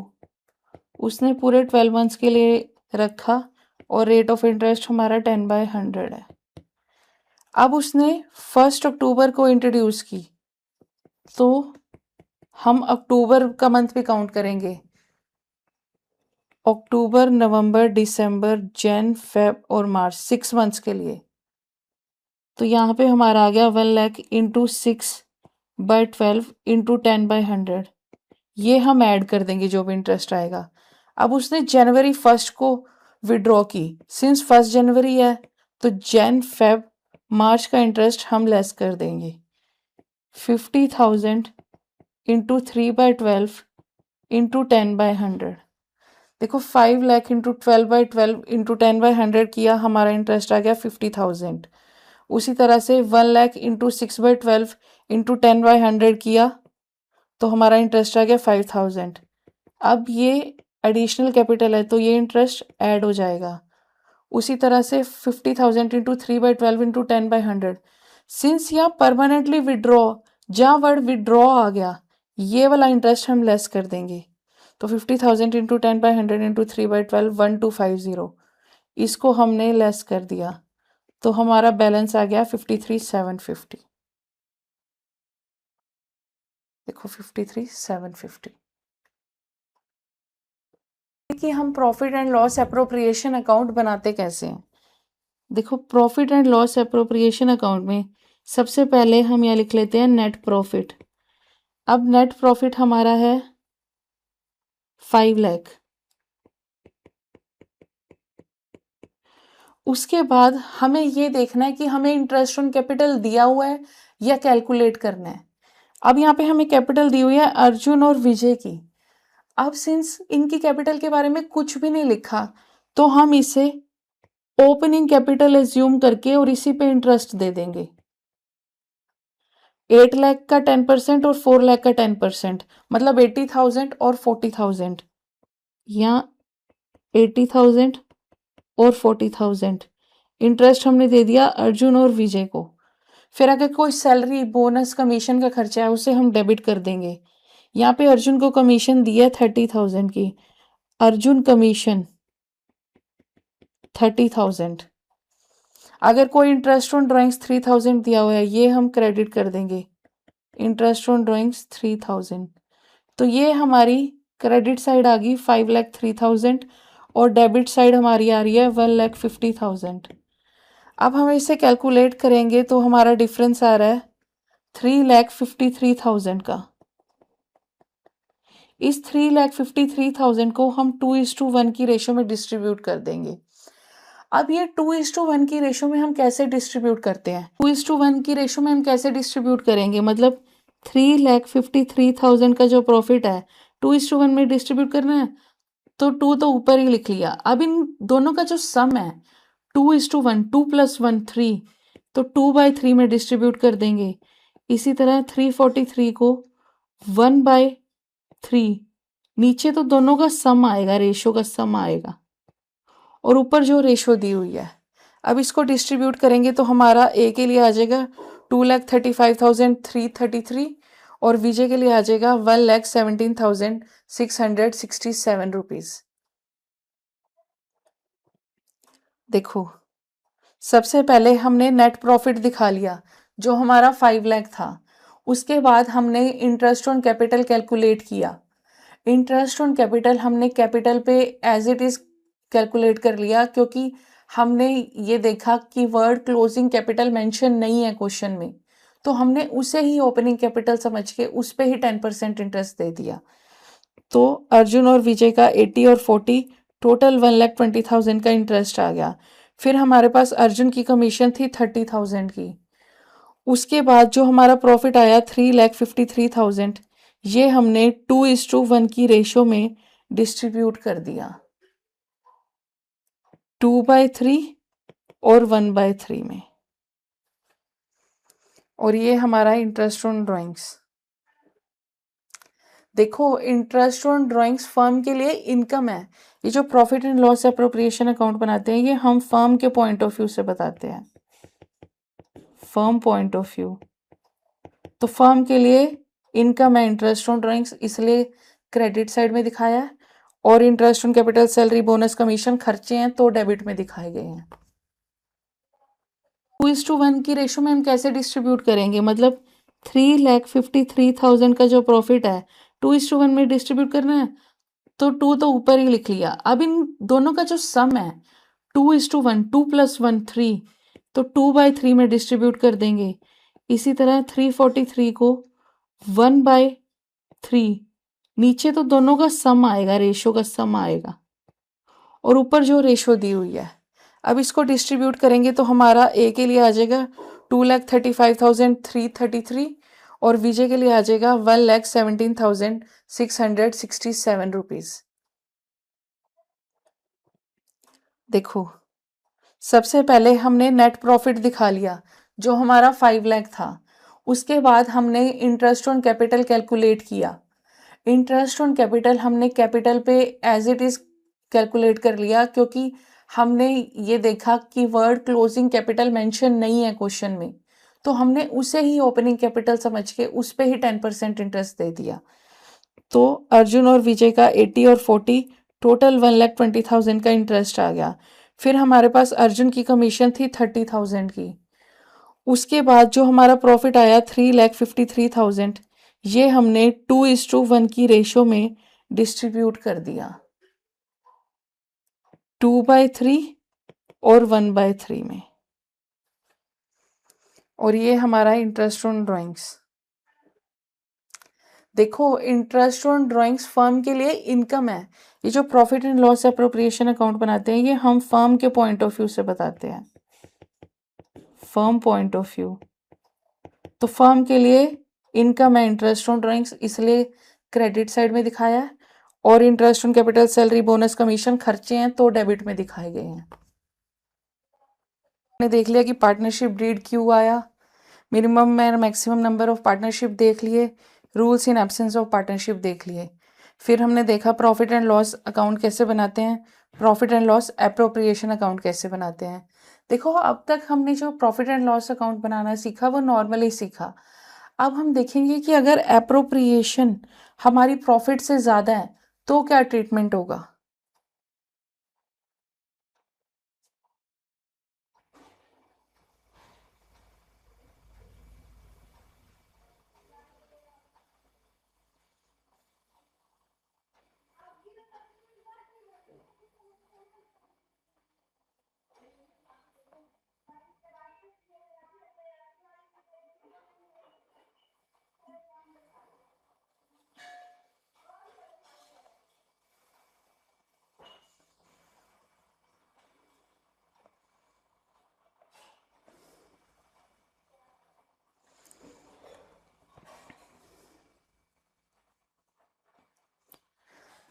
S1: उसने पूरे 12 मंथ्स के लिए रखा और रेट ऑफ इंटरेस्ट हमारा 10/100 है। अब उसने 1 अक्टूबर को इंट्रोड्यूस की तो हम अक्टूबर का मंथ भी काउंट करेंगे, अक्टूबर नवंबर दिसंबर जैन फेब और मार्च 6 मंथ्स के लिए। तो यहाँ पे हमारा आ गया 1 लाख इंटू 6/12 इंटू 10/100, ये हम ऐड कर देंगे जो भी इंटरेस्ट आएगा। अब उसने जनवरी 1 को विड्रॉ की, सिंस 1 जनवरी है तो जैन फेब मार्च का इंटरेस्ट हम लेस कर देंगे। 50,000 इंटू 3/12 इंटू 10/100। देखो 5 लाख इंटू 12/12 इंटू 10/100 किया, हमारा इंटरेस्ट आ गया 50,000। उसी तरह से 1 लाख इंटू 6/12 इंटू 10/100 किया तो हमारा इंटरेस्ट आ गया 5,000। अब ये एडिशनल कैपिटल है तो ये इंटरेस्ट ऐड हो जाएगा। उसी तरह से 50,000 इंटू 3/12 इंटू 10/100, सिंस यहाँ परमानेंटली विड्रॉ, जहाँ वर्ड विड्रॉ आ गया, ये वाला इंटरेस्ट हम लेस कर देंगे। तो 50,000 इंटू 10/100 इंटू 3/12 1250, इसको हमने लेस कर दिया तो हमारा बैलेंस आ गया 53,750। देखो 53,750 कि हम profit and loss appropriation account बनाते कैसे हैं। देखो profit and loss appropriation account में सबसे पहले हम यहाँ लिख लेते हैं नेट प्रॉफिट। अब नेट प्रॉफिट हमारा है 5 लाख। उसके बाद हमें ये देखना है कि हमें इंटरेस्ट ऑन कैपिटल दिया हुआ है या कैलकुलेट करना है। अब यहाँ पे हमें कैपिटल दी हुई है अर्जुन और विजय की। अब सिंस इनकी कैपिटल के बारे में कुछ भी नहीं लिखा तो हम इसे ओपनिंग कैपिटल एज्यूम करके और इसी पे इंटरेस्ट दे देंगे। 8 लाख का 10% और 4 लाख का 10%, मतलब 80,000 और 40,000। यहाँ 80,000 और 40,000 इंटरेस्ट हमने दे दिया अर्जुन और विजय को। फिर अगर कोई सैलरी बोनस कमीशन का खर्चा है उसे हम डेबिट कर देंगे। यहाँ पे अर्जुन को कमीशन दिया 30,000 की, अर्जुन कमीशन 30,000। अगर कोई इंटरेस्ट ऑन ड्राइंग्स 3,000 दिया हुआ है, ये हम क्रेडिट कर देंगे, इंटरेस्ट ऑन ड्राइंग्स 3,000। तो ये हमारी क्रेडिट साइड आ गई 5,03,000 और डेबिट साइड हमारी आ रही है 1,50,000। अब हम इसे कैलकुलेट करेंगे तो हमारा डिफरेंस आ रहा है 3,53,000 का। इस 3,53,000 को हम 2:1 की रेशो में डिस्ट्रीब्यूट कर देंगे। अब ये 2:1 की रेशो में हम कैसे डिस्ट्रीब्यूट करते हैं, 2:1 की रेशो में हम कैसे डिस्ट्रीब्यूट करेंगे, मतलब 3,53,000 का जो प्रॉफिट है 2:1 में डिस्ट्रीब्यूट करना है तो 2 तो ऊपर ही लिख लिया। अब इन दोनों का जो सम है 2:1, 2 + 1 3, तो 2/3 में डिस्ट्रीब्यूट कर देंगे। इसी तरह 343 को 1/3, नीचे तो दोनों का सम आएगा, रेशो का सम आएगा, और ऊपर जो रेशो दी हुई है। अब इसको डिस्ट्रीब्यूट करेंगे तो हमारा ए के लिए आ जाएगा 2,35,333 और विजय के लिए आ जाएगा 1,17,667 रुपीज। देखो सबसे पहले हमने नेट प्रॉफिट दिखा लिया जो हमारा 5 लाख था। उसके बाद हमने इंटरेस्ट ऑन कैपिटल कैलकुलेट किया। इंटरेस्ट ऑन कैपिटल हमने कैपिटल पे एज इट इज कैलकुलेट कर लिया क्योंकि हमने ये देखा कि वर्ड क्लोजिंग कैपिटल मेंशन नहीं है क्वेश्चन में, तो हमने उसे ही ओपनिंग कैपिटल समझ के उस पे ही 10% इंटरेस्ट दे दिया। तो अर्जुन और विजय का 80 और 40 टोटल 1,20,000 का इंटरेस्ट आ गया। फिर हमारे पास अर्जुन की कमीशन थी 30,000 की। उसके बाद जो हमारा प्रॉफिट आया 3,53,000, ये हमने 2:1 की रेशो में डिस्ट्रीब्यूट कर दिया, 2/3 और 1/3 में। और ये हमारा इंटरेस्ट ऑन ड्राइंग्स। देखो इंटरेस्ट ऑन ड्राइंग्स फर्म के लिए इनकम है। ये जो profit and loss appropriation account बनाते हैं ये हम फर्म के पॉइंट ऑफ व्यू से बताते हैं, फर्म पॉइंट ऑफ व्यू। तो फर्म के लिए इनकम है इंटरेस्ट ऑन ड्राइंग्स, इसलिए क्रेडिट साइड में दिखाया है, और interest on capital salary bonus commission खर्चे हैं तो डेबिट में दिखाए गए हैं। 2:1 की रेशो में हम कैसे डिस्ट्रीब्यूट करेंगे, मतलब 3,53,000 का जो प्रॉफिट है 2:1 में डिस्ट्रीब्यूट करना है तो 2 तो ऊपर ही लिख लिया। अब इन दोनों का जो सम है 2:1, 2 + 1 3, तो 2/3 में डिस्ट्रीब्यूट कर देंगे। इसी तरह 343 को 1/3, नीचे तो दोनों का सम आएगा, रेशो का सम आएगा, और ऊपर जो रेशो दी हुई है। अब इसको डिस्ट्रीब्यूट करेंगे तो हमारा ए के लिए आ जाएगा 2,35,333 और विजय के लिए आ जाएगा 1,17,667 रुपीज। देखो, सबसे पहले हमने नेट प्रॉफिट दिखा लिया जो हमारा 5 लाख था। उसके बाद हमने इंटरेस्ट ऑन कैपिटल कैलकुलेट किया। इंटरेस्ट ऑन कैपिटल हमने कैपिटल पे एज इट इज कैलकुलेट कर लिया, क्योंकि हमने ये देखा कि वर्ड क्लोजिंग कैपिटल मेंशन नहीं है क्वेश्चन में, तो हमने उसे ही ओपनिंग कैपिटल समझ के उस पे ही 10% इंटरेस्ट दे दिया। तो अर्जुन और विजय का 80 और 40 टोटल 1,20,000 का इंटरेस्ट आ गया। फिर हमारे पास अर्जुन की कमीशन थी 30,000 की। उसके बाद जो हमारा प्रॉफिट आया 3,53,000, ये हमने 2:1 की रेशो में डिस्ट्रीब्यूट कर दिया, 2/3 और 1/3 में। और ये हमारा इंटरेस्ट ऑन ड्राइंग्स। देखो, इंटरेस्ट ऑन ड्राइंग्स फर्म के लिए इनकम है। ये जो profit and loss appropriation account बनाते हैं, ये हम फर्म के पॉइंट ऑफ व्यू से बताते हैं, फर्म पॉइंट ऑफ व्यू। तो फर्म के लिए इनकम है इंटरेस्ट ऑन ड्राइंग्स, इसलिए क्रेडिट साइड में दिखाया है। और interest on capital, salary, bonus, commission खर्चे हैं तो डेबिट में दिखाए गए हैं। ने देख लिया कि पार्टनरशिप डीड क्यों आया, minimum and maximum number of partnership देख लिए, rules in absence of partnership देख लिए। फिर हमने देखा प्रॉफिट एंड लॉस अकाउंट कैसे बनाते हैं, profit and loss appropriation account कैसे बनाते हैं। देखो, अब तक हमने जो प्रॉफिट एंड लॉस अकाउंट बनाना सीखा वो नॉर्मली सीखा। अब हम देखेंगे कि अगर एप्रोप्रिएशन हमारी प्रॉफिट से ज़्यादा है तो क्या ट्रीटमेंट होगा।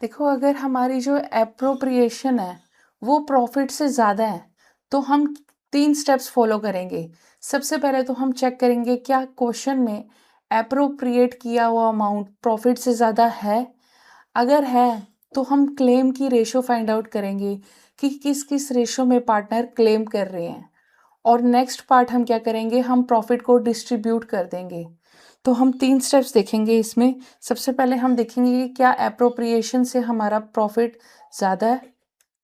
S1: देखो, अगर हमारी जो एप्रोप्रिएशन है वो प्रॉफिट से ज़्यादा है तो हम 3 स्टेप्स फॉलो करेंगे। सबसे पहले तो हम चेक करेंगे क्या क्वेश्चन में एप्रोप्रिएट किया हुआ अमाउंट प्रॉफिट से ज़्यादा है। अगर है तो हम क्लेम की रेशो फाइंड आउट करेंगे कि किस किस रेशो में पार्टनर क्लेम कर रहे हैं। और नेक्स्ट पार्ट हम क्या करेंगे, हम प्रॉफिट को डिस्ट्रीब्यूट कर देंगे। तो हम 3 स्टेप्स देखेंगे इसमें। सबसे पहले हम देखेंगे कि क्या एप्रोप्रिएशन से हमारा प्रॉफिट ज़्यादा है,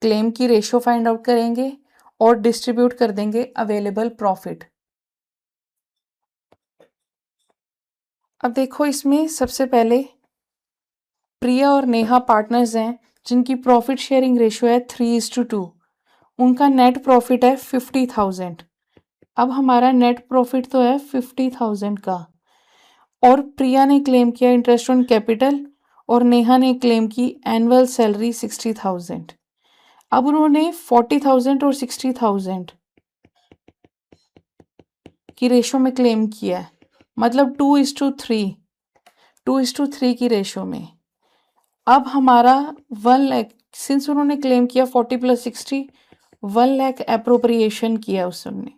S1: क्लेम की रेशो फाइंड आउट करेंगे और डिस्ट्रीब्यूट कर देंगे अवेलेबल प्रॉफिट। अब देखो, इसमें सबसे पहले प्रिया और नेहा पार्टनर्स हैं जिनकी प्रॉफिट शेयरिंग रेशो है 3:2। उनका नेट प्रॉफिट है 50,000। अब हमारा नेट प्रॉफिट तो है 50,000 का, और प्रिया ने क्लेम किया इंटरेस्ट ऑन कैपिटल और नेहा ने क्लेम की एनुअल सैलरी 60,000। अब उन्होंने 40,000 और 60,000 की रेशो में क्लेम किया है, मतलब 2:3, 2:3 की रेशो में। अब हमारा 1 लाख, सिंस उन्होंने क्लेम किया 40 + 60, 1 लाख एप्रोप्रिएशन किया उसने,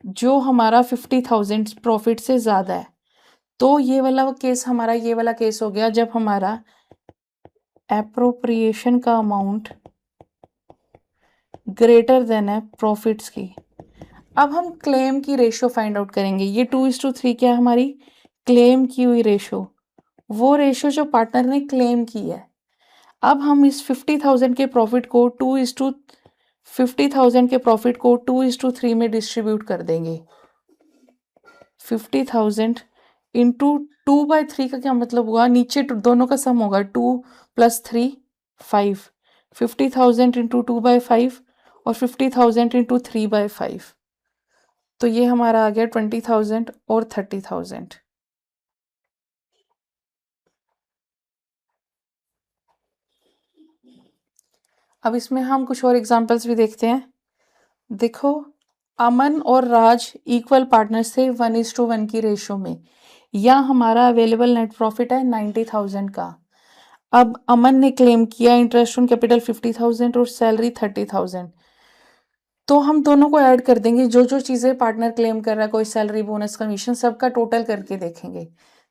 S1: जो हमारा 50,000 प्रॉफिट से ज़्यादा है। तो ये वाला केस हमारा, ये वाला केस हो गया जब हमारा एप्रोप्रिएशन का अमाउंट ग्रेटर देन है प्रॉफिट्स की। अब हम क्लेम की रेशो फाइंड आउट करेंगे। ये 2:3 क्या है, हमारी क्लेम की हुई रेशो, वो रेशो जो पार्टनर ने क्लेम की है। अब हम इस 50,000 के प्रॉफिट को 50,000 के प्रॉफिट को 2:3 में डिस्ट्रीब्यूट कर देंगे। 50,000 इंटू 2/3 का क्या मतलब हुआ, नीचे दोनों का सम होगा, 2 + 3 5। 50,000 इंटू 2/5 और 50,000 इंटू 3/5। तो ये हमारा आ गया 20,000 और 30,000। अब इसमें हम कुछ और एग्जांपल्स भी देखते हैं। देखो, अमन और राज इक्वल पार्टनर्स थे 1:1 की रेशो में। या हमारा अवेलेबल नेट प्रॉफिट है 90,000 का। अब अमन ने क्लेम किया इंटरेस्ट ऑन कैपिटल 50,000 और सैलरी 30,000। तो हम दोनों को ऐड कर देंगे, जो जो चीज़ें पार्टनर क्लेम कर रहा है, कोई सैलरी, बोनस, कमीशन, सबका टोटल करके देखेंगे।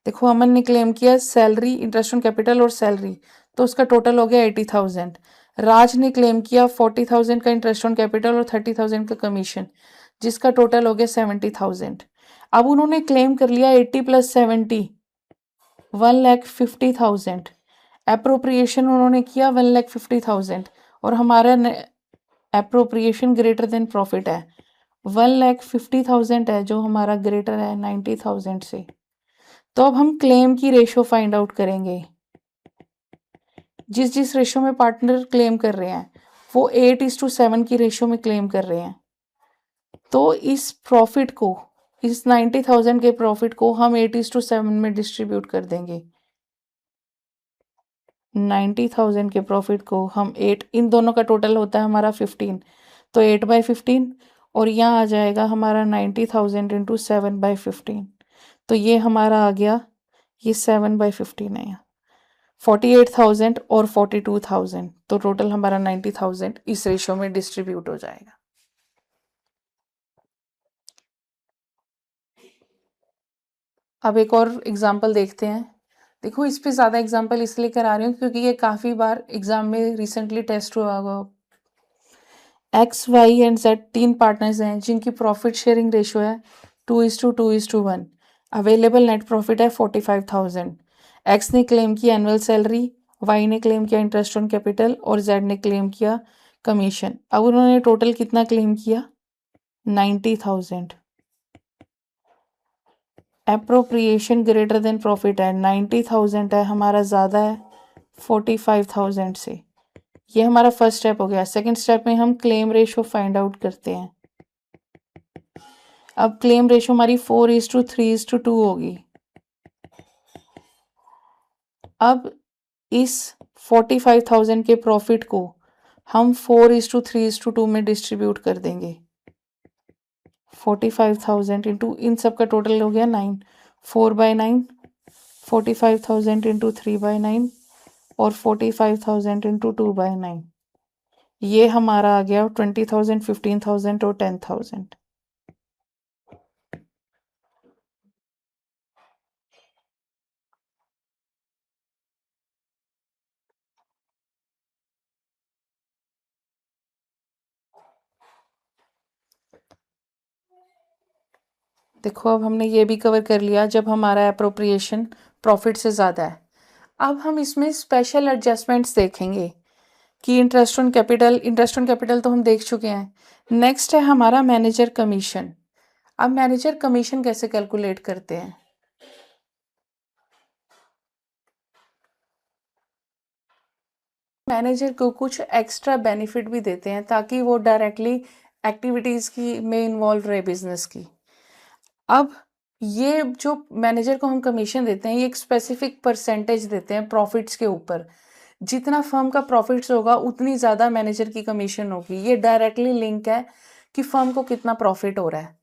S1: देखो, अमन ने क्लेम किया सैलरी, इंटरेस्ट ऑन कैपिटल और सैलरी, तो उसका टोटल हो गया 80,000। राज ने क्लेम किया 40,000 का इंटरेस्ट ऑन कैपिटल और 30,000 का कमीशन, जिसका टोटल हो गया 70,000। अब उन्होंने क्लेम कर लिया 80 + 70 1,50,000। एप्रोप्रिएशन उन्होंने किया 1,50,000 और हमारा एप्रोप्रिएशन ग्रेटर देन प्रॉफिट है 1,50,000 है, जो हमारा ग्रेटर है 90,000 से। तो अब हम क्लेम की रेशो फाइंड आउट करेंगे। जिस जिस रेशो में पार्टनर क्लेम कर रहे हैं वो 8:7 की रेशो में क्लेम कर रहे हैं। तो इस प्रॉफिट को, इस 90,000 के प्रॉफिट को हम 8:7 में डिस्ट्रीब्यूट कर देंगे। 90,000 के प्रॉफिट को हम 8, इन दोनों का टोटल होता है हमारा 15, तो 8/15 और यहाँ आ जाएगा हमारा 90,000 इंटू 7/15। तो ये हमारा आ गया, ये 7/15 है, 48,000 और 42,000, तो टोटल हमारा 90,000 इस रेशो में डिस्ट्रीब्यूट हो जाएगा। अब एक और एग्जाम्पल देखते हैं। देखो, इस पे ज़्यादा एग्जाम्पल इसलिए करा रही हूँ क्योंकि ये काफ़ी बार एग्जाम में रिसेंटली टेस्ट हुआ होगा। X, Y and Z 3 partners हैं जिनकी प्रॉफिट शेयरिंग रेशो है 2:2:1। अवेलेबल नेट प्रॉफिट है 45,000। एक्स ने क्लेम किया एनुअल सैलरी, वाई ने क्लेम किया इंटरेस्ट ऑन कैपिटल और जेड ने क्लेम किया कमीशन। अब उन्होंने टोटल कितना क्लेम किया? 90,000। एप्रोप्रिएशन ग्रेटर देन प्रॉफिट है 90,000 है, हमारा ज़्यादा है 45,000 से। ये हमारा फर्स्ट स्टेप हो गया। सेकंड स्टेप में हम क्लेम रेशो फाइंड आउट करते हैं। अब क्लेम रेशो हमारी 4:3:2 होगी। अब इस 45,000 के प्रॉफिट को हम 4:3:2 में डिस्ट्रीब्यूट कर देंगे। 45,000 इंटू इन सब का टोटल हो गया 9, 4/9, 45,000 इंटू 3/9 और 45,000 इंटू 2/9। ये हमारा आ गया 20,000, 15,000 और 10,000। देखो, अब हमने ये भी कवर कर लिया जब हमारा एप्रोप्रिएशन प्रॉफिट से ज़्यादा है। अब हम इसमें स्पेशल एडजस्टमेंट्स देखेंगे कि इंटरेस्ट ऑन कैपिटल तो हम देख चुके हैं। नेक्स्ट है हमारा मैनेजर कमीशन। अब मैनेजर कमीशन कैसे कैलकुलेट करते हैं? मैनेजर को कुछ एक्स्ट्रा बेनिफिट भी देते हैं ताकि वो डायरेक्टली एक्टिविटीज़ की में इन्वॉल्व रहे बिजनेस की। अब ये जो मैनेजर को हम कमीशन देते हैं, ये एक स्पेसिफिक परसेंटेज देते हैं प्रॉफिट्स के ऊपर। जितना फर्म का प्रॉफिट्स होगा उतनी ज़्यादा मैनेजर की कमीशन होगी। ये डायरेक्टली लिंक है कि फर्म को कितना प्रॉफिट हो रहा है।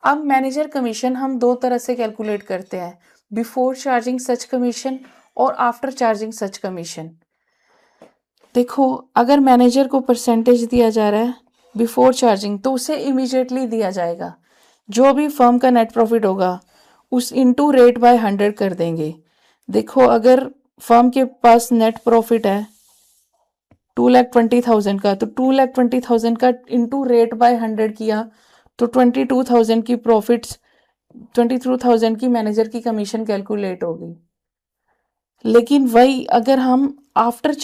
S1: अब मैनेजर कमीशन हम दो तरह से कैलकुलेट करते हैं, बिफोर चार्जिंग सच कमीशन और आफ्टर चार्जिंग सच कमीशन। देखो, अगर मैनेजर को परसेंटेज दिया जा रहा है बिफोर चार्जिंग तो उसे इमीडिएटली दिया जाएगा। जो भी फर्म का नेट प्रॉफिट होगा उस इनटू रेट बाय 100 कर देंगे। देखो, अगर फर्म के पास नेट प्रॉफिट है 2,20,000 का, तो 2,20,000 का इनटू रेट बाय 100 किया तो 22,000 की प्रॉफिट्स, 22,000 की मैनेजर की कमीशन कैलकुलेट होगी। लेकिन वही अगर हम आफ्टर,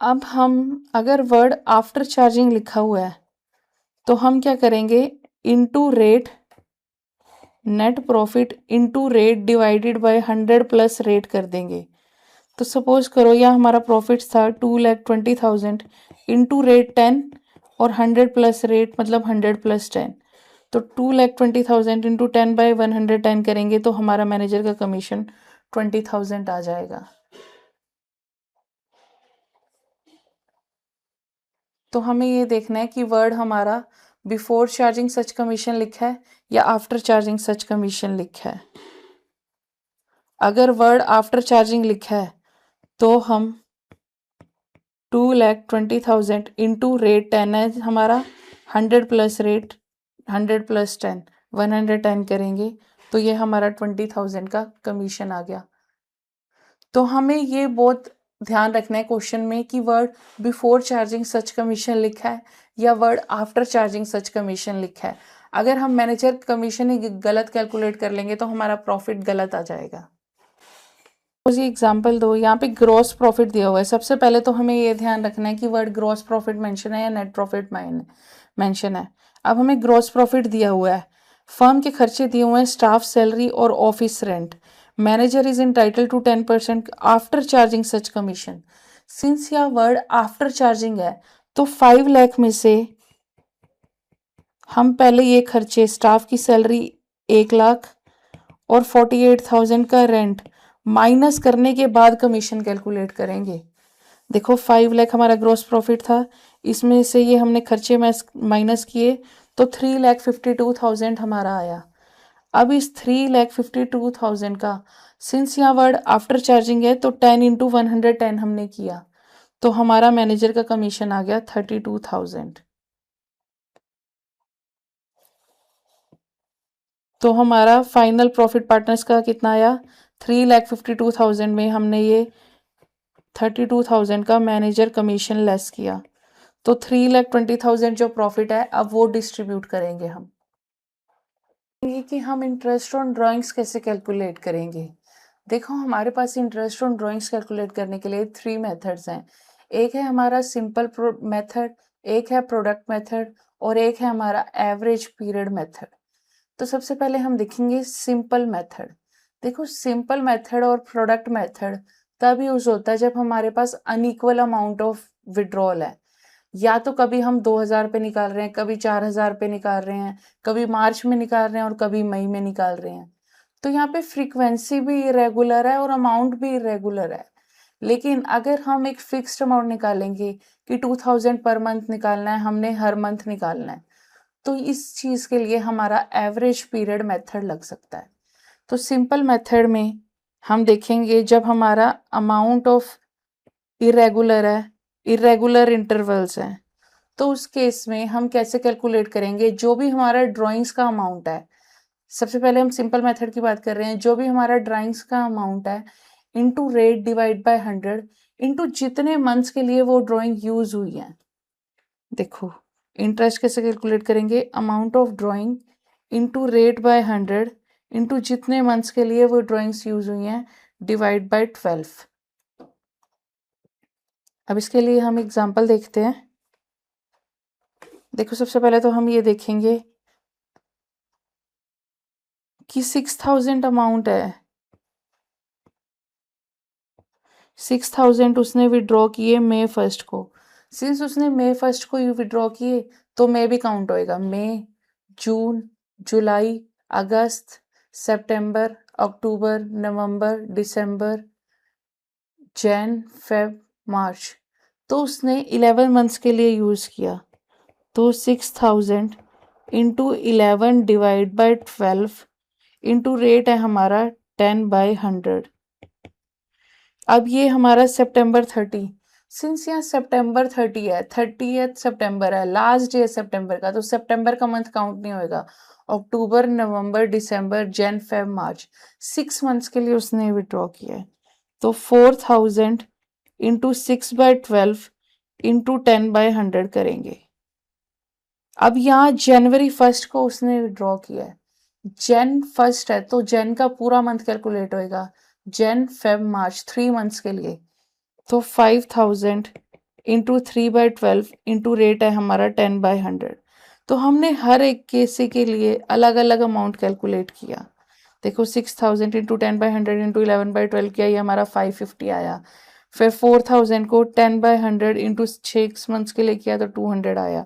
S1: अब हम अगर वर्ड आफ्टर चार्जिंग लिखा हुआ है तो हम क्या करेंगे? Into rate net profit into rate divided by 100 plus rate कर देंगे। तो सपोज करो यह हमारा प्रॉफिट था 2,20,000 इनटू रेट 10 और 100 प्लस रेट मतलब 100 + 10, तो 2,20,000 इंटू 10/110 करेंगे तो हमारा मैनेजर का कमीशन 20,000 आ जाएगा। तो हमें ये देखना है कि वर्ड हमारा बिफोर चार्जिंग सच कमीशन लिखा है या आफ्टर चार्जिंग सच कमीशन लिखा है। अगर वर्ड आफ्टर चार्जिंग लिखा है तो हम 2,20,000 इंटू रेट 10 है हमारा, 100 प्लस रेट 100 प्लस 10 110 करेंगे तो ये हमारा 20,000 का कमीशन आ गया। तो हमें ये बहुत ध्यान रखना है क्वेश्चन में कि word before charging such commission लिखा है या word after charging such commission लिखा है। अगर हम मैनेजर कमीशन ही गलत कैलकुलेट कर लेंगे तो हमारा प्रॉफिट गलत आ जाएगा। जी एग्जाम्पल दो, यहाँ पे ग्रॉस प्रॉफिट दिया हुआ है। सबसे पहले तो हमें ये ध्यान रखना है कि वर्ड ग्रॉस प्रॉफिट मेंशन है या नेट प्रॉफिट मेंशन है। अब हमें ग्रॉस प्रॉफिट दिया हुआ है, फर्म के खर्चे दिए हुए हैं, स्टाफ सैलरी और office rent. Manager is entitled to 10% after charging such commission. Since यह वर्ड आफ्टर चार्जिंग है तो 5 लाख में से हम पहले ये खर्चे, स्टाफ की सैलरी 1 लाख और 48,000 का रेंट माइनस करने के बाद कमीशन कैलकुलेट करेंगे। देखो 5 लाख हमारा ग्रॉस प्रॉफिट था, इसमें से ये हमने खर्चे माइनस किए तो 3,52,000 हमारा आया। अब इस 3,52,000 का सिंस यहाँ वर्ड आफ्टर चार्जिंग है तो 10 इंटू 110 हमने किया तो हमारा मैनेजर का कमीशन आ गया 32,000। तो हमारा फाइनल प्रॉफिट पार्टनर्स का कितना आया, 3,52,000 में हमने ये 32,000 का मैनेजर कमीशन लेस किया तो 3,20,000 जो प्रॉफिट है अब वो डिस्ट्रीब्यूट करेंगे हम। ये कि हम इंटरेस्ट ऑन ड्राइंग्स कैसे कैलकुलेट करेंगे। देखो हमारे पास इंटरेस्ट ऑन ड्राइंग्स कैलकुलेट करने के लिए 3 मेथड्स हैं। एक है हमारा सिंपल मेथड, एक है प्रोडक्ट मेथड और एक है हमारा एवरेज पीरियड मेथड। तो सबसे पहले हम देखेंगे सिंपल मेथड। देखो सिंपल मेथड और प्रोडक्ट मेथड तब यूज होता है जब हमारे पास अनइक्वल अमाउंट ऑफ विड्रॉल है, या तो कभी हम 2,000 पे निकाल रहे हैं, कभी 4,000 पे निकाल रहे हैं, कभी मार्च में निकाल रहे हैं और कभी मई में निकाल रहे हैं। तो यहाँ पे फ्रीक्वेंसी भी इरेगुलर है और अमाउंट भी इरेगुलर है। लेकिन अगर हम एक फिक्स्ड अमाउंट निकालेंगे कि 2,000 पर मंथ निकालना है, हमने हर मंथ निकालना है, तो इस चीज के लिए हमारा एवरेज पीरियड मेथड लग सकता है। तो सिंपल मेथड में हम देखेंगे जब हमारा अमाउंट ऑफ इरेगुलर है, इरेगुलर इंटरवल्स हैं, तो उस केस में हम कैसे कैलकुलेट करेंगे। जो भी हमारा ड्राइंग्स का अमाउंट है, सबसे पहले हम सिंपल मेथड की बात कर रहे हैं, जो भी हमारा ड्राइंग्स का अमाउंट है into rate divide by 100 into जितने मंथ्स के लिए वो ड्राइंग यूज हुई है। देखो इंटरेस्ट कैसे कैलकुलेट करेंगे, amount of drawing into rate by 100 into जितने मंथ्स के लिए वो ड्राइंग्स यूज हुई हैं डिवाइड बाय 12। अब इसके लिए हम एग्जांपल देखते हैं। देखो सबसे पहले तो हम ये देखेंगे कि 6,000 अमाउंट है, 6,000 उसने विड्रॉ किए मई 1 को। सिंस उसने मई 1 को यू विड्रॉ किए तो मई भी काउंट होएगा। मई, जून, जुलाई, अगस्त, सितंबर, अक्टूबर, नवंबर, दिसंबर, जैन, फेब, मार्च। तो उसने 11 मंथ्स के लिए यूज किया। तो 6,000 into 11 divide by 12 into rate है हमारा 10/100। अब ये हमारा सितंबर 30, सिंस यहाँ सितंबर 30 है, 30th सितंबर है, लास्ट डे सितंबर का, तो सितंबर का मंथ काउंट नहीं होएगा। अक्टूबर, नवंबर, दिसंबर, जैन, फेब, मार्च, 6 मंथ्स के लिए उसने विड्रॉ किया है। तो 4,000 इंटू 6/12 इंटू 10/100 करेंगे। अब यहाँ जनवरी 1 को उसने विड्रॉ किया है, जैन 1 है तो जैन का पूरा मंथ कैलकुलेट होएगा, जैन, फेब, मार्च, 3 मंथ्स के लिए। तो 5,000 इंटू 3/12 इंटू रेट है हमारा 10/100। तो हमने हर एक केस के लिए अलग अलग अमाउंट कैलकुलेट किया। देखो 6,000 इंटू 10/100 इंटू 11/12 किया, ये हमारा 550 आया। फिर 4,000 को 10/100 इंटू 6 मंथ्स के लिए किया तो 200 आया।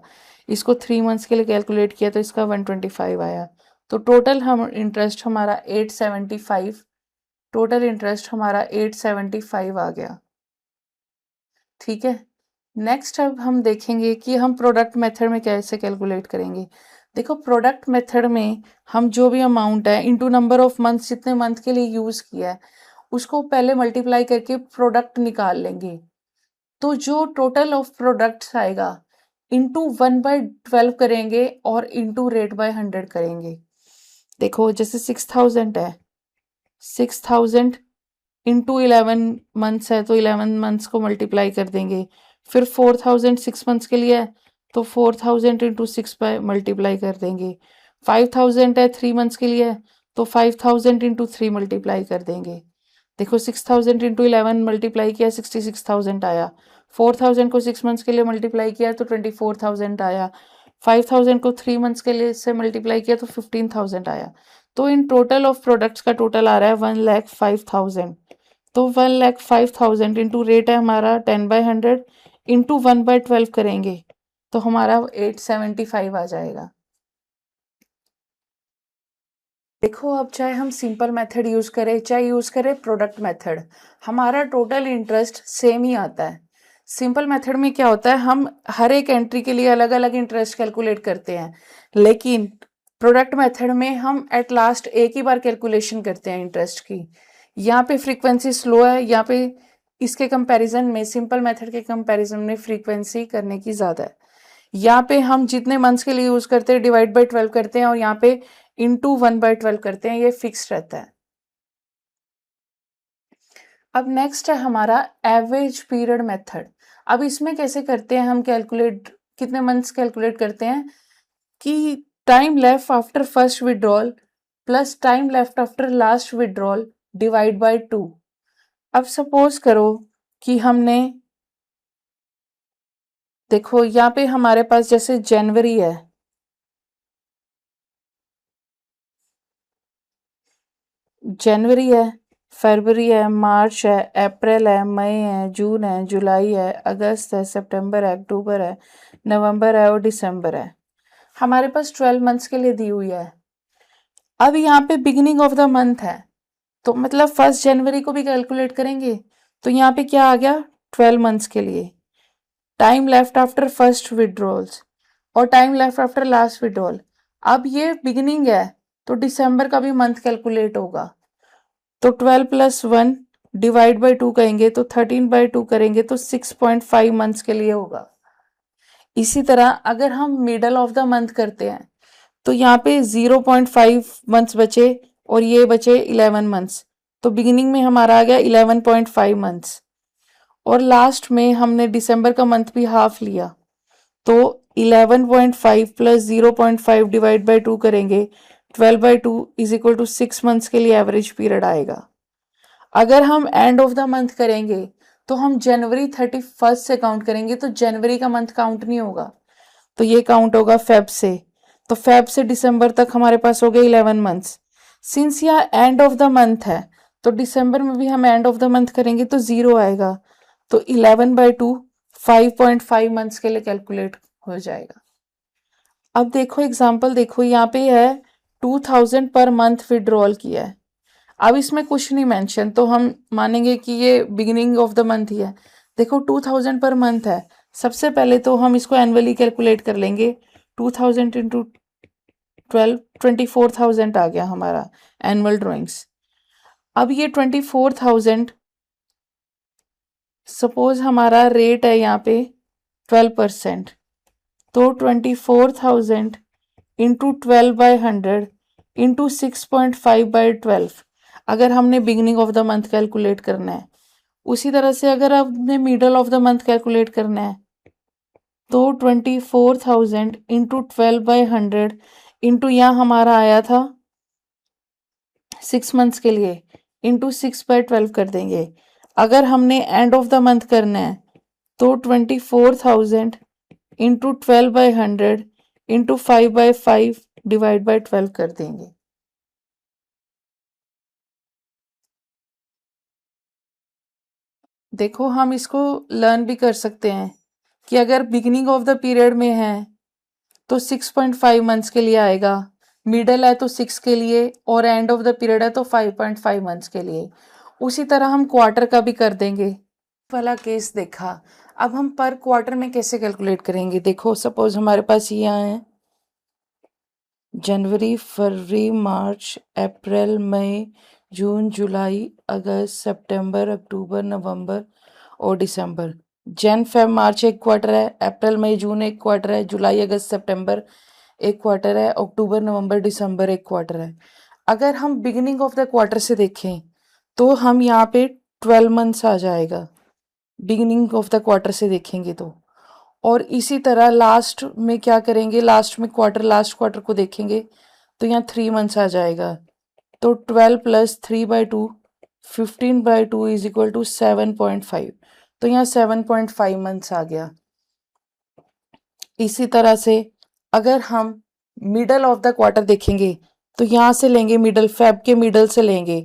S1: इसको 3 मंथ्स के लिए कैलकुलेट किया तो इसका 125 आया। तो टोटल हम इंटरेस्ट हमारा 875, टोटल इंटरेस्ट हमारा 875 आ गया। ठीक है, नेक्स्ट अब हम देखेंगे कि हम प्रोडक्ट मेथड में कैसे कैलकुलेट करेंगे। देखो प्रोडक्ट मेथड में हम जो भी अमाउंट है इनटू नंबर ऑफ मंथ्स, जितने मंथ के लिए यूज़ किया है उसको पहले मल्टीप्लाई करके प्रोडक्ट निकाल लेंगे। तो जो टोटल ऑफ प्रोडक्ट्स आएगा इंटू 1/12 करेंगे और इंटू रेट बाय 100 करेंगे। देखो जैसे 6000 है, 6000 इंटू 11 मंथ्स है तो 11 मंथ्स को मल्टीप्लाई कर देंगे। फिर 4000 6 मंथ्स के लिए है तो 4000 इंटू 6 बाय मल्टीप्लाई कर देंगे। 5000 है 3 मंथ्स के लिए है तो 5000 इंटू 3 मल्टीप्लाई कर देंगे। देखो 6000 इंटू 11 मल्टीप्लाई किया 66,000 आया। 4000 को 6 मंथ्स के लिए मल्टीप्लाई किया तो 24,000 आया। 5000 को 3 मंथ्स के लिए से मल्टीप्लाई किया तो 15,000 आया। तो इन टोटल ऑफ प्रोडक्ट्स का टोटल आ रहा है 1,05,000। तो 1,05,000 इंटू रेट है हमारा 10/100 इंटू 1/12 करेंगे तो हमारा 875 आ जाएगा। देखो अब चाहे हम सिंपल मेथड यूज करें चाहे यूज करें प्रोडक्ट मेथड, हमारा टोटल इंटरेस्ट सेम ही आता है। सिंपल मेथड में क्या होता है, हम हर एक एंट्री के लिए अलग अलग इंटरेस्ट कैलकुलेट करते हैं, लेकिन प्रोडक्ट मेथड में हम एट लास्ट एक ही बार कैलकुलेशन करते हैं इंटरेस्ट की। यहाँ पे फ्रीक्वेंसी स्लो है, यहाँ पे इसके कंपैरिजन में सिंपल मेथड के कंपैरिजन में फ्रीक्वेंसी करने की ज़्यादा है। यहाँ पे हम जितने मंथ्स के लिए यूज करते हैं डिवाइड बाई 12 करते हैं और यहाँ पे इंटू 1/12 करते हैं, ये फिक्स रहता है। अब नेक्स्ट है हमारा एवरेज पीरियड मेथड। अब इसमें कैसे करते हैं हम कैलकुलेट, कितने मंथ्स कैलकुलेट करते हैं कि time left after first withdrawal plus time left after last withdrawal divide by 2। अब सपोज करो कि हमने, देखो यहाँ पे हमारे पास जैसे जनवरी है, जनवरी है, फरवरी है, मार्च है, अप्रैल है, मई है, जून है, जुलाई है, अगस्त है, सितंबर है, अक्टूबर है, नवंबर है और दिसंबर है। हमारे पास 12 मंथ्स के लिए दी हुई है। अब यहाँ पे बिगिनिंग ऑफ द मंथ है तो मतलब 1 जनवरी को भी कैलकुलेट करेंगे तो यहाँ पे क्या आ गया 12 मंथ्स के लिए। Time left after first withdrawals और time left after last withdrawal. अब ये बिगिनिंग है तो दिसंबर का भी मंथ कैलकुलेट होगा तो 12 + 1 डिवाइड बाई 2 करेंगे तो 13/2 करेंगे तो 6.5 मंथ्स के लिए होगा। इसी तरह अगर हम मिडल ऑफ द मंथ करते हैं तो यहाँ पे 0.5 मंथ्स बचे और ये बचे 11 मंथ्स, तो बिगिनिंग में हमारा आ गया 11.5 मंथ्स और लास्ट में हमने दिसंबर का मंथ भी हाफ लिया तो 11.5 + 0.5 डिवाइड बाई 2 करेंगे 12/2 = 6 मंथ्स के लिए एवरेज पीरियड आएगा। अगर हम एंड ऑफ द मंथ करेंगे तो हम जनवरी 31 से काउंट करेंगे तो जनवरी का मंथ काउंट नहीं होगा, तो ये काउंट होगा फेब से। तो फेब से दिसंबर तक हमारे पास हो गए 11 मंथ्स। सिंस यहाँ एंड ऑफ द मंथ है तो दिसंबर में भी हम एंड ऑफ द मंथ करेंगे तो 0 आएगा, तो 11/2 5.5 मंथ्स के लिए कैलकुलेट हो जाएगा। अब देखो एग्जाम्पल, देखो यहाँ पे है 2000 पर मंथ विड्रॉल किया है। अब इसमें कुछ नहीं मेंशन तो हम मानेंगे कि ये बिगिनिंग ऑफ द मंथ ही है। देखो 2000 पर मंथ है, सबसे पहले तो हम इसको एनुअली कैलकुलेट कर लेंगे। 2000 इंटू 12 24,000 आ गया हमारा एनुअल ड्रॉइंग्स। अब ये 24,000 सपोज हमारा रेट है यहाँ पे 12%, तो 24,000 इंटू 12/100 इंटू 6.5/12 अगर हमने beginning of the month calculate करना है। उसी तरह से अगर आपने middle of the month calculate करना है तो 24,000 इंटू 12/100 इंटू यहाँ हमारा आया था 6 मंथ्स के लिए इंटू 6/12 कर देंगे। अगर हमने एंड ऑफ द मंथ करना है तो 24,000 इंटू 12/100 इंटू 5/5 डिवाइड बाई 12 कर देंगे। देखो हम इसको लर्न भी कर सकते हैं कि अगर बिगिनिंग ऑफ द पीरियड में है तो 6.5 मंथ्स के लिए आएगा, मिडल है तो 6 के लिए और एंड ऑफ द पीरियड है तो 5.5 मंथ्स के लिए। उसी तरह हम क्वार्टर का भी कर देंगे। वाला केस देखा, अब हम पर क्वार्टर में कैसे कैलकुलेट करेंगे? देखो सपोज हमारे पास ये है जनवरी, फरवरी, मार्च, अप्रैल, मई, जून, जुलाई, अगस्त, सितंबर, अक्टूबर, नवंबर और दिसंबर। जन फेब मार्च एक क्वार्टर है, अप्रैल मई जून एक क्वार्टर है, जुलाई अगस्त सितंबर एक क्वार्टर है, अक्टूबर नवंबर दिसंबर एक क्वार्टर है। अगर हम बिगिनिंग ऑफ द क्वार्टर से देखें तो हम यहाँ पे 12 मंथ्स आ जाएगा, बिगिनिंग ऑफ द क्वार्टर से देखेंगे तो। और इसी तरह लास्ट में क्या करेंगे, लास्ट में क्वार्टर, लास्ट क्वार्टर को देखेंगे तो यहाँ 3 मंथ्स आ जाएगा। तो 12 प्लस 3/2 15/2 इज इक्वल टू 7.5। तो यहाँ 7.5 मंथ्स आ गया। इसी तरह से अगर हम मिडल ऑफ द क्वार्टर देखेंगे तो यहाँ से लेंगे मिडल, फेब के मिडल से लेंगे।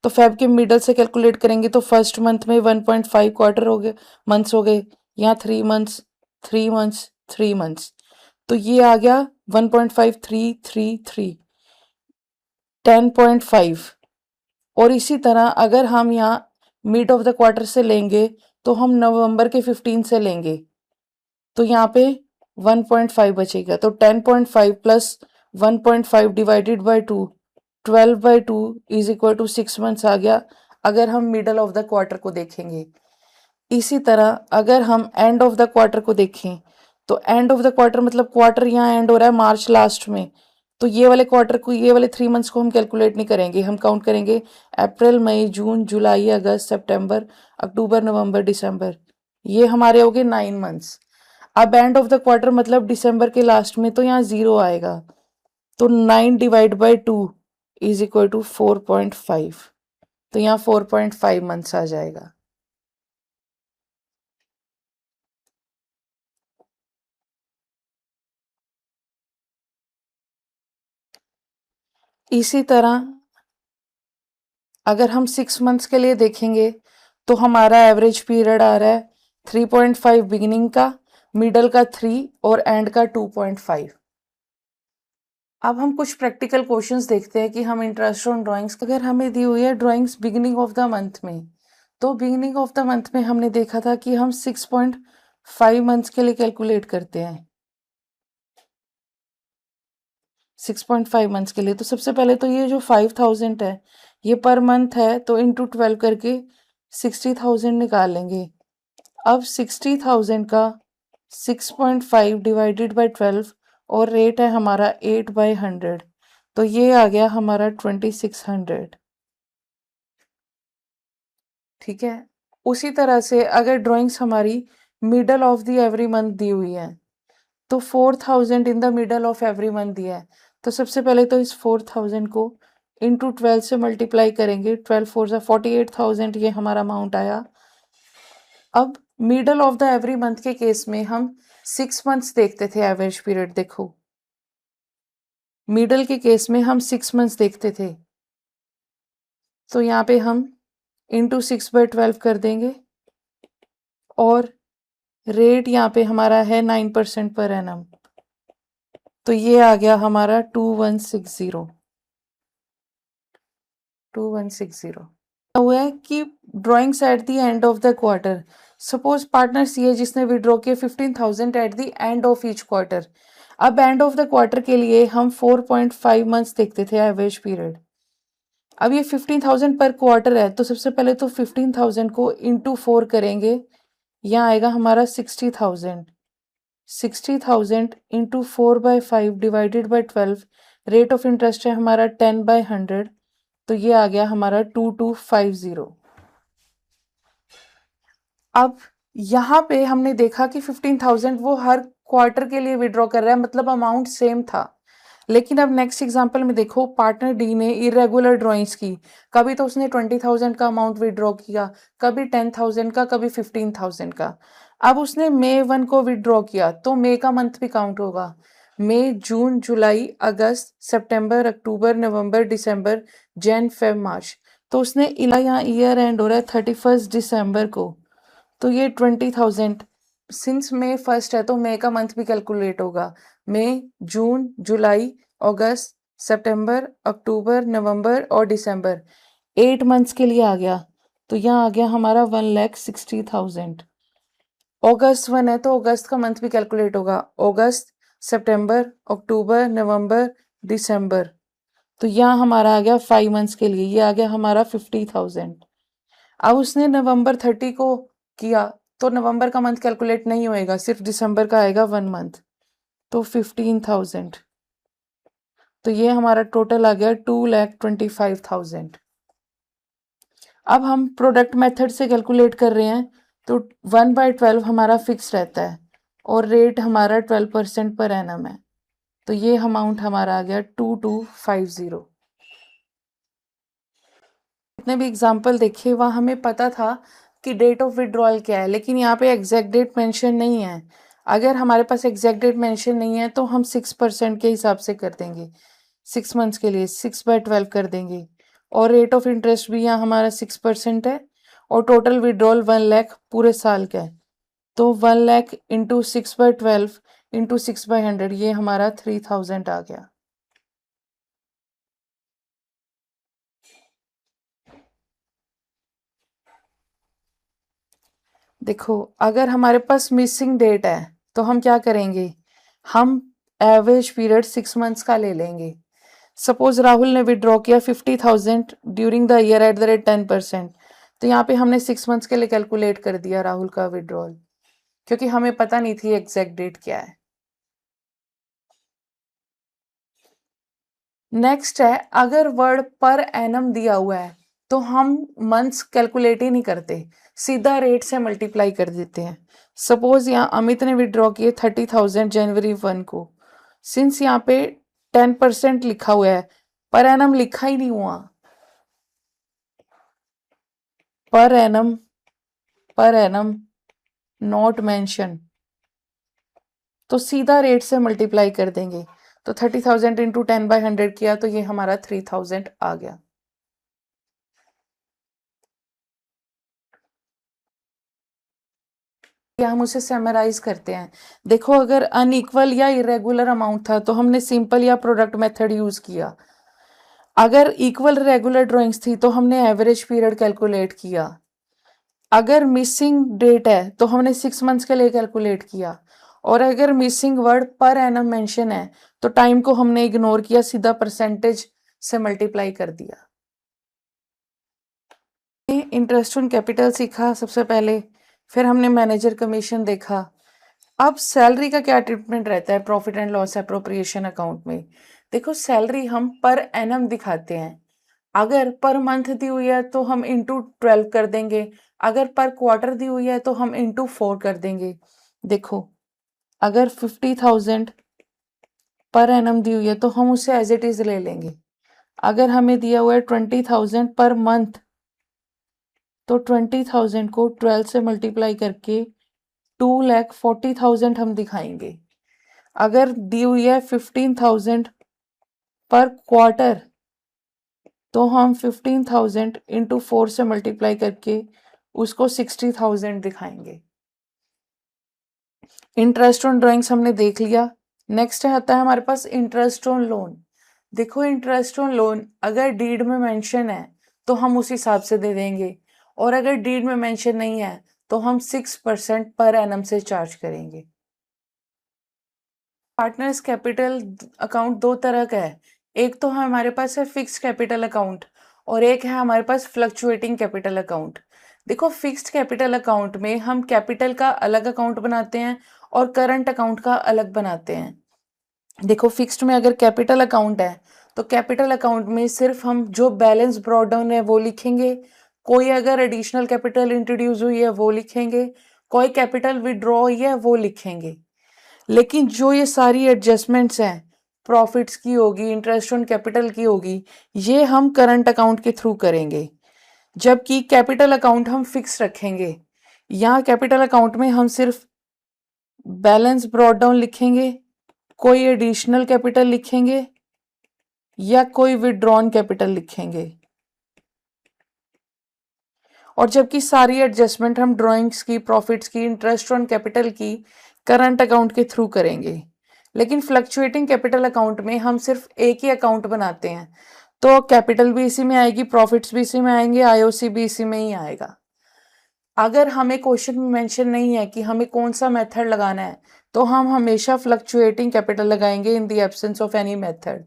S1: तो फेब के मिडल से कैलकुलेट करेंगे तो फर्स्ट मंथ में 1.5 क्वार्टर हो गए, मंथ्स हो गए। यहाँ 3 मंथ्स 3 मंथ्स 3 मंथ्स, तो ये आ गया 1.5 3 3 3 10.5। और इसी तरह अगर हम यहाँ मिड ऑफ द क्वार्टर से लेंगे तो हम नवंबर के 15 से लेंगे तो यहाँ पे 1.5 बचेगा। तो 10.5 plus 1.5 divided by 2 12/2 is equal to 6 months आ गया अगर हम मिडल ऑफ द क्वार्टर को देखेंगे। इसी तरह अगर हम एंड ऑफ द क्वार्टर को देखें तो एंड ऑफ द क्वार्टर मतलब क्वार्टर यहाँ एंड हो रहा है मार्च लास्ट में, तो ये वाले क्वार्टर को, ये वाले 3 मंथ्स को हम कैलकुलेट नहीं करेंगे, हम काउंट करेंगे अप्रैल मई जून जुलाई अगस्त सितंबर अक्टूबर नवंबर दिसंबर। ये हमारे हो गए 9 मंथ्स। अब एंड ऑफ द क्वार्टर मतलब दिसंबर के लास्ट में, तो यहाँ 0 आएगा। तो 9 divide by 2 is equal to 4.5। तो यहाँ 4.5 मंथ्स आ जाएगा। इसी तरह अगर हम 6 मंथ्स के लिए देखेंगे तो हमारा एवरेज पीरियड आ रहा है 3.5 बिगिनिंग का, मिडल का 3 और एंड का 2.5। अब हम कुछ प्रैक्टिकल क्वेश्चंस देखते हैं कि हम इंटरेस्ट ऑन ड्राइंग्स, अगर हमें दी हुई है drawings beginning of the month में, तो बिगिनिंग ऑफ द मंथ में हमने देखा था कि हम 6.5 मंथ्स के लिए कैलकुलेट करते हैं। 6.5 मंथ्स के लिए तो सबसे पहले तो ये जो 5,000 है ये पर मंथ है, तो इंटू 12 करके 60,000 निकाल लेंगे। अब 60,000 का 6.5 डिवाइडेड बाई 12 और रेट है हमारा 8/100, तो ये आ गया हमारा 2600। ठीक है। उसी तरह से अगर ड्राइंग्स हमारी middle of the every month दी हुई है तो 4,000 in the middle of every month दिया है, तो सबसे पहले तो इस 4,000 को इंटू 12 से मल्टीप्लाई करेंगे। 12 4 से 48,000 ये हमारा अमाउंट आया। अब middle of the every month के केस में हम 6 मंथ्स देखते थे एवरेज पीरियड। देखो मिडल के केस में हम 6 मंथ्स देखते थे, तो यहाँ पे हम इंटू 6/12 कर देंगे और रेट यहाँ पे हमारा है 9% पर एनम, तो ये आ गया हमारा 2160 हुआ है कि drawings at the end of the quarter. Suppose partner C है जिसने विड्रॉ किया 15,000 at the end of each quarter. अब एंड ऑफ द क्वार्टर के लिए हम 4.5 मंथ्स देखते थे एवरेज पीरियड। अब ये 15,000 पर क्वार्टर है, तो सबसे पहले तो 15,000 को इंटू 4 करेंगे, यहाँ आएगा हमारा 60,000। 60,000 into 4/5 divided by 12, rate of interest है हमारा 10/100, तो ये आ गया हमारा 2250। अब यहाँ पे हमने देखा कि 15,000 वो हर क्वार्टर के लिए विड्रॉ कर रहा है, मतलब अमाउंट सेम था। लेकिन अब नेक्स्ट एग्जांपल में देखो पार्टनर डी ने इरेगुलर ड्राइंग्स की, कभी तो उसने 20,000 का अमाउंट विड्रॉ किया, कभी 10,000 का, कभी 15,000 का। अब उसने मई 1 को विड्रॉ किया तो मई का मंथ भी काउंट होगा। मई जून जुलाई अगस्त सितंबर अक्टूबर नवंबर दिसंबर जन फेब मार्च, तो उसने यहाँ ईयर एंड हो रहा है 31 दिसंबर को, तो ये 20,000 सिंस मई 1 है तो मई का मंथ भी कैलकुलेट होगा। मई जून जुलाई अगस्त सितंबर अक्टूबर नवंबर और दिसंबर 8 मंथ्स के लिए आ गया, तो यहाँ आ गया हमारा 1,60,000। अगस्त 1 है तो अगस्त का मंथ भी कैलकुलेट होगा, अगस्त, सितंबर, अक्टूबर, नवंबर, दिसंबर। तो यहाँ हमारा आ गया 5 मंथ्स के लिए, ये आ गया हमारा 50,000। अब उसने नवंबर 30 को किया तो नवंबर का मंथ कैलकुलेट नहीं होएगा, सिर्फ दिसंबर का आएगा 1 मंथ, तो 15,000। तो ये हमारा टोटल आ गया 2,25,000। अब हम प्रोडक्ट मेथड से कैलकुलेट कर रहे हैं तो 1/12 हमारा फिक्स रहता है और रेट हमारा 12% पर एनम है। तो ये अमाउंट हमारा आ गया 2250। जितने भी एग्जाम्पल देखे वहाँ हमें पता था कि डेट ऑफ विड्रॉल क्या है, लेकिन यहाँ पे एग्जैक्ट डेट मेंशन नहीं है। अगर हमारे पास एग्जैक्ट डेट मेंशन नहीं है तो हम 6% के हिसाब से कर देंगे, 6 मंथ्स के लिए 6/12 कर देंगे। और रेट ऑफ इंटरेस्ट भी यहाँ हमारा 6% है और टोटल विड्रॉल 1 लाख पूरे साल का है। तो 1 लाख इंटू 6/12 इंटू 6/100, ये हमारा 3,000 आ गया। देखो अगर हमारे पास मिसिंग डेट है तो हम क्या करेंगे, हम एवरेज पीरियड 6 मंथ्स का ले लेंगे। सपोज राहुल ने विड्रॉ किया 50,000 during the year at the rate 10%, तो यहाँ पे हमने 6 मंथ्स के लिए कैलकुलेट कर दिया राहुल का विड्रॉल, क्योंकि हमें पता नहीं थी एग्जैक्ट डेट क्या है। नेक्स्ट है, अगर वर्ड पर एनम दिया हुआ है तो हम मंथ्स कैलकुलेट ही नहीं करते, सीधा रेट से मल्टीप्लाई कर देते हैं। सपोज यहाँ अमित ने विड्रॉ किए 30,000 जनवरी 1 को, सिंस यहाँ पे 10% लिखा हुआ है, पर एनम लिखा ही नहीं हुआ, पर एनम नॉट मेंशन, तो सीधा रेट से मल्टीप्लाई कर देंगे। तो 30,000 इंटू 10/100 किया तो ये हमारा 3,000 आ गया। या हम उसे समराइज करते हैं। देखो अगर अनइक्वल या इरेगुलर अमाउंट था तो हमने सिंपल या प्रोडक्ट मेथड यूज किया, अगर इक्वल रेगुलर ड्राइंग्स थी तो हमने एवरेज पीरियड कैलकुलेट किया, अगर मिसिंग डेट है तो हमने 6 मंथ्स के लिए कैलकुलेट किया, और अगर missing word per annum mention है तो टाइम को हमने इग्नोर किया, सीधा परसेंटेज से मल्टीप्लाई कर दिया। इंटरेस्ट ऑन कैपिटल सीखा सबसे पहले, फिर हमने मैनेजर कमीशन देखा। अब सैलरी का क्या ट्रीटमेंट रहता है profit and loss appropriation account में। देखो सैलरी हम पर एनम दिखाते हैं, अगर पर मंथ दी हुई है तो हम इंटू 12 कर देंगे, अगर पर क्वार्टर दी हुई है तो हम इंटू 4 कर देंगे। देखो अगर 50,000 पर एनम दी हुई है तो हम उसे एज इट इज ले लेंगे, अगर हमें दिया हुआ है 20,000 पर मंथ तो 20,000 को 12 से मल्टीप्लाई करके 2,40,000 हम दिखाएंगे। अगर दी हुई है 15,000 पर क्वार्टर तो हम 15,000 इंटू 4 से मल्टीप्लाई करके उसको 60,000 दिखाएंगे। इंटरेस्ट ऑन ड्राइंग्स हमने देख लिया। नेक्स्ट आता है हमारे पास इंटरेस्ट ऑन लोन। देखो इंटरेस्ट ऑन लोन अगर डीड में मेंशन है तो हम उस हिसाब से दे देंगे, और अगर डीड में मेंशन नहीं है तो हम 6% पर एनम से चार्ज करेंगे। पार्टनर्स कैपिटल अकाउंट दो तरह का है, एक तो हमारे पास है फिक्स्ड कैपिटल अकाउंट और एक है हमारे पास फ्लक्चुएटिंग कैपिटल अकाउंट। देखो फिक्स्ड कैपिटल अकाउंट में हम कैपिटल का अलग अकाउंट बनाते हैं और करंट अकाउंट का अलग बनाते हैं। देखो फिक्स्ड में अगर कैपिटल अकाउंट है तो कैपिटल अकाउंट में सिर्फ हम जो बैलेंस ब्रॉट डाउन है वो लिखेंगे, कोई अगर एडिशनल कैपिटल इंट्रोड्यूस हुई है वो लिखेंगे, कोई कैपिटल विड्रॉ हुई है वो लिखेंगे। लेकिन जो ये सारी एडजस्टमेंट्स हैं, प्रॉफिट्स की होगी, इंटरेस्ट ऑन कैपिटल की होगी, ये हम करंट अकाउंट के थ्रू करेंगे, जबकि कैपिटल अकाउंट हम फिक्स रखेंगे। यहाँ कैपिटल अकाउंट में हम सिर्फ बैलेंस ब्रॉट डाउन लिखेंगे, कोई एडिशनल कैपिटल लिखेंगे या कोई विड्रॉन कैपिटल लिखेंगे, और जबकि सारी एडजस्टमेंट हम ड्राइंग्स की, प्रॉफिट्स की, इंटरेस्ट ऑन कैपिटल की करंट अकाउंट के थ्रू करेंगे। लेकिन फ्लक्चुएटिंग कैपिटल अकाउंट में हम सिर्फ एक ही अकाउंट बनाते हैं, तो कैपिटल भी इसी में आएगी, प्रॉफिट्स भी इसी में आएंगे, आईओसी भी इसी में ही आएगा। अगर हमें क्वेश्चन में मेंशन नहीं है कि हमें कौन सा मेथड लगाना है, तो हम हमेशा फ्लक्चुएटिंग कैपिटल लगाएंगे इन the absence of any method.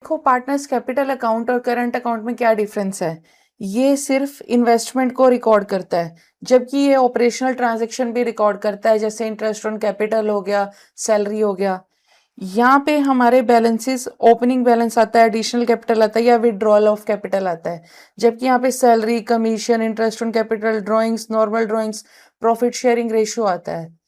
S1: देखो पार्टनर्स कैपिटल अकाउंट और करंट अकाउंट में क्या डिफरेंस है। ये सिर्फ इन्वेस्टमेंट को रिकॉर्ड करता है, जबकि ये ऑपरेशनल ट्रांजैक्शन भी रिकॉर्ड करता है, जैसे इंटरेस्ट ऑन कैपिटल हो गया, सैलरी हो गया। यहाँ पे हमारे बैलेंसेस ओपनिंग बैलेंस आता है, एडिशनल कैपिटल आता है या विड्रॉल ऑफ कैपिटल आता है, जबकि यहाँ पे salary, commission, interest on capital, drawings, normal drawings, profit sharing ratio आता है।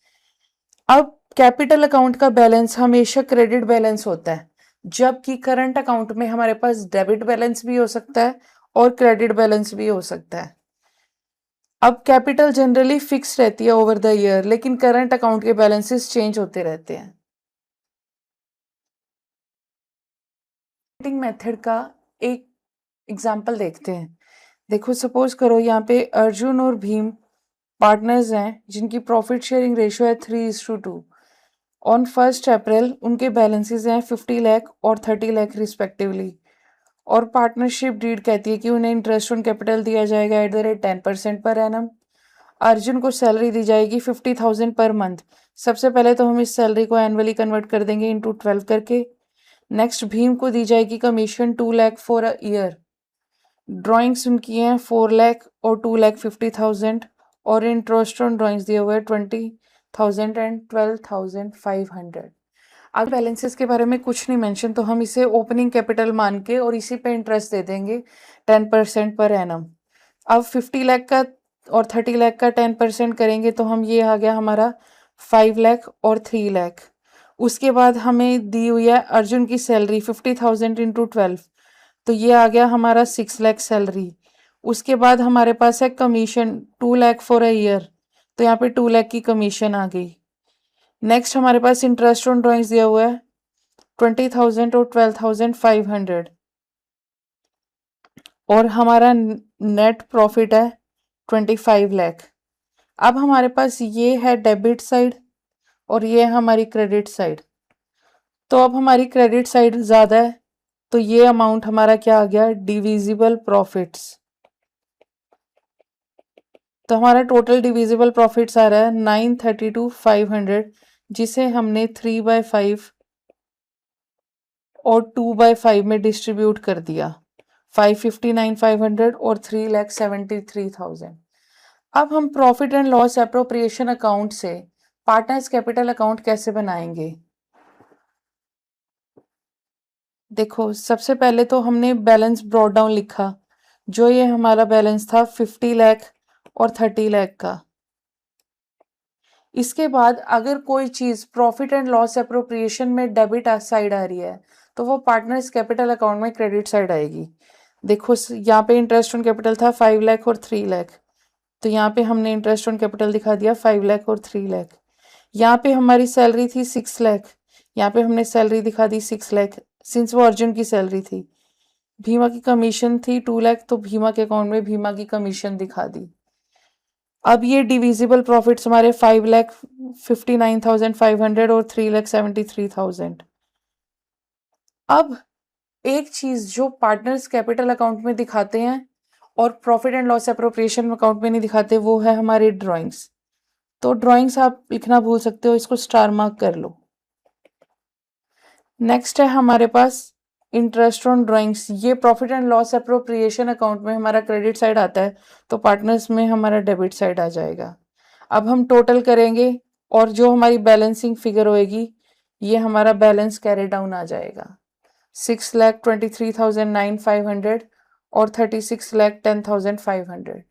S1: अब कैपिटल अकाउंट का बैलेंस हमेशा क्रेडिट बैलेंस होता है, जबकि करंट अकाउंट में हमारे पास डेबिट बैलेंस भी हो सकता है और क्रेडिट बैलेंस भी हो सकता है। अब कैपिटल जनरली फिक्स रहती है ओवर द ईयर, लेकिन करंट अकाउंट के बैलेंसेस चेंज होते रहते हैं। मेथड का एक एग्जाम्पल देखते हैं। देखो सपोज करो यहाँ पे अर्जुन और भीम पार्टनर्स हैं, जिनकी प्रॉफिट शेयरिंग रेशियो है 3:2। ऑन 1 अप्रैल उनके बैलेंसेस हैं 50 लाख और 30 लाख रिस्पेक्टिवली, और पार्टनरशिप डीड कहती है कि उन्हें इंटरेस्ट ऑन कैपिटल दिया जाएगा at the rate 10% per annum. Arjun को सैलरी दी जाएगी 50,000 पर मंथ। सबसे पहले तो हम इस सैलरी को एनुअली कन्वर्ट कर देंगे इंटू 12 करके। नेक्स्ट भीम को दी जाएगी commission 2 lakh for a year. Drawings उनकी हैं 4 लाख और 2,50,000, और इंटरेस्ट ऑन ड्राइंग्स दिए हुए 20,000 एंड 12,500। अगर बैलेंसेस के बारे में कुछ नहीं मेंशन, तो हम इसे ओपनिंग कैपिटल मान के और इसी पे इंटरेस्ट दे देंगे 10% पर एनम। अब 50 लाख का और 30 लाख का 10% करेंगे तो हम ये आ गया हमारा 5 लाख और 3 लाख। उसके बाद हमें दी हुई है अर्जुन की सैलरी 50,000 इंटू 12, तो ये आ गया हमारा 6 लाख सैलरी। उसके बाद हमारे पास है commission 2 lakh for a year, तो यहाँ पे 2 लाख की कमीशन आ गई। नेक्स्ट हमारे पास इंटरेस्ट ऑन ड्रॉइंग्स दिया हुआ है 20,000 और 12,500, और हमारा नेट प्रॉफिट है 25 लाख। अब हमारे पास ये है डेबिट साइड और ये है हमारी क्रेडिट साइड। तो अब हमारी क्रेडिट साइड ज़्यादा है, तो ये अमाउंट हमारा क्या आ गया, डिविजिबल प्रॉफिट्स। तो हमारा टोटल डिविजिबल प्रॉफिट्स आ रहा है 932,500, जिसे हमने 3/5 और 2/5 में डिस्ट्रीब्यूट कर दिया, 559,500 और 3,73,000। अब हम profit and loss appropriation account से पार्टनर्स कैपिटल अकाउंट कैसे बनाएंगे। देखो सबसे पहले तो हमने बैलेंस ब्रॉट डाउन लिखा, जो ये हमारा बैलेंस था 50 लाख और 30 लाख का। इसके बाद अगर कोई चीज प्रॉफिट एंड लॉस एप्रोप्रिएशन में डेबिट साइड आ रही है, तो वो पार्टनर्स कैपिटल अकाउंट में क्रेडिट साइड आएगी। देखो यहाँ पे इंटरेस्ट ऑन कैपिटल था 5 लाख और 3 लाख, तो यहाँ पे हमने इंटरेस्ट ऑन कैपिटल दिखा दिया 5 लाख और 3 लाख। यहाँ पे हमारी सैलरी थी 6 लाख, यहाँ पे हमने सैलरी दिखा दी 6 लाख, सिंस वो अर्जुन की सैलरी थी। भीमा की कमीशन थी 2 लाख, तो भीमा के अकाउंट में भीमा की कमीशन दिखा दी। अब ये डिविजिबल प्रॉफिट्स हमारे 5,59,500 और 3,73,000। अब एक चीज जो पार्टनर्स कैपिटल अकाउंट में दिखाते हैं और profit and loss appropriation account में नहीं दिखाते, वो है हमारी ड्राइंग्स। तो ड्राइंग्स आप लिखना भूल सकते हो, इसको स्टार मार्क कर लो। नेक्स्ट है हमारे पास इंटरेस्ट ऑन ड्राइंग्स। ये profit and loss appropriation account में हमारा क्रेडिट साइड आता है, तो पार्टनर्स में हमारा डेबिट साइड आ जाएगा। अब हम टोटल करेंगे और जो हमारी बैलेंसिंग फिगर होएगी, ये हमारा बैलेंस कैरी डाउन आ जाएगा 6,23,9,500 और 36,10,500।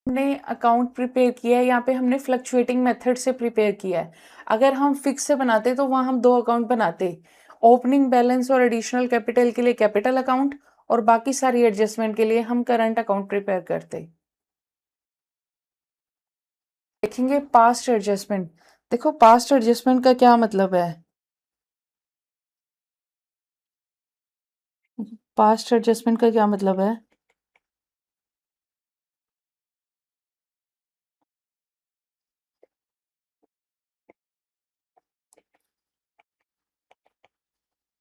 S1: हमने अकाउंट प्रिपेयर किया है, यहाँ पे हमने फ्लक्चुएटिंग मेथड से प्रिपेयर किया है। अगर हम फिक्स से बनाते तो वहाँ हम दो अकाउंट बनाते, ओपनिंग बैलेंस और एडिशनल कैपिटल के लिए कैपिटल अकाउंट, और बाकी सारी एडजस्टमेंट के लिए हम करंट अकाउंट प्रिपेयर करते। देखेंगे पास्ट एडजस्टमेंट। देखो पास्ट एडजस्टमेंट का क्या मतलब है। पास्ट एडजस्टमेंट का क्या मतलब है।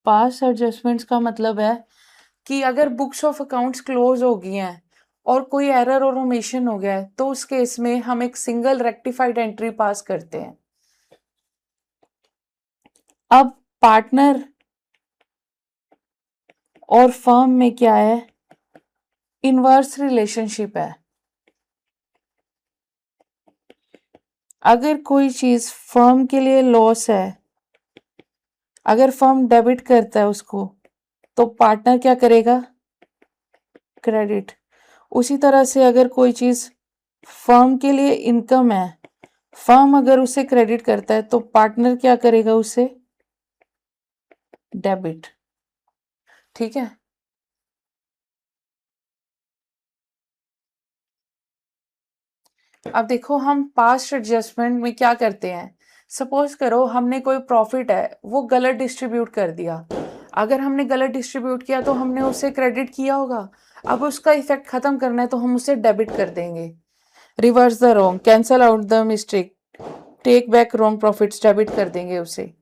S1: पास्ट एडजस्टमेंट्स का मतलब है कि अगर बुक्स ऑफ अकाउंट्स क्लोज हो गई हैं और कोई एरर और ओमिशन हो गया है तो उस केस में हम एक सिंगल रेक्टिफाइड एंट्री पास करते हैं। अब पार्टनर और फर्म में क्या है, इनवर्स रिलेशनशिप है। अगर कोई चीज फर्म के लिए लॉस है, अगर फर्म डेबिट करता है उसको, तो पार्टनर क्या करेगा, क्रेडिट। उसी तरह से अगर कोई चीज फर्म के लिए इनकम है, फर्म अगर उसे क्रेडिट करता है तो पार्टनर क्या करेगा, उसे डेबिट। ठीक है। अब देखो हम पास्ट एडजस्टमेंट में क्या करते हैं। सपोज करो हमने कोई प्रॉफिट है वो गलत डिस्ट्रीब्यूट कर दिया। अगर हमने गलत डिस्ट्रीब्यूट किया तो हमने उसे क्रेडिट किया होगा। अब उसका इफेक्ट खत्म करना है तो हम उसे डेबिट कर देंगे। Reverse the wrong, cancel out the mistake, take back wrong profits, debit कर देंगे उसे।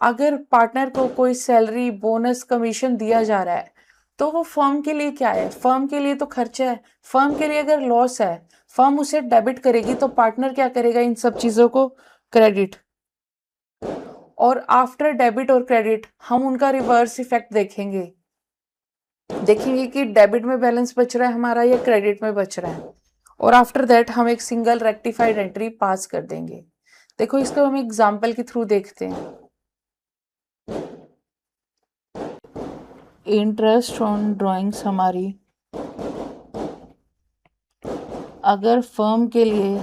S1: अगर पार्टनर को कोई सैलरी, बोनस, कमीशन दिया जा रहा है तो वो फर्म के लिए क्या है, फर्म के लिए तो खर्चा है। फर्म के लिए अगर लॉस है, फर्म उसे डेबिट करेगी तो पार्टनर क्या करेगा, इन सब चीजों को क्रेडिट। और आफ्टर डेबिट और क्रेडिट हम उनका रिवर्स इफेक्ट देखेंगे। देखेंगे कि डेबिट में बैलेंस बच रहा है हमारा या क्रेडिट में बच रहा है। और आफ्टर दैट हम एक सिंगल रेक्टिफाइड एंट्री पास कर देंगे। देखो इसको हम एग्जाम्पल के थ्रू देखते हैं। इंटरेस्ट ऑन ड्राइंग्स हमारी, अगर फर्म के लिए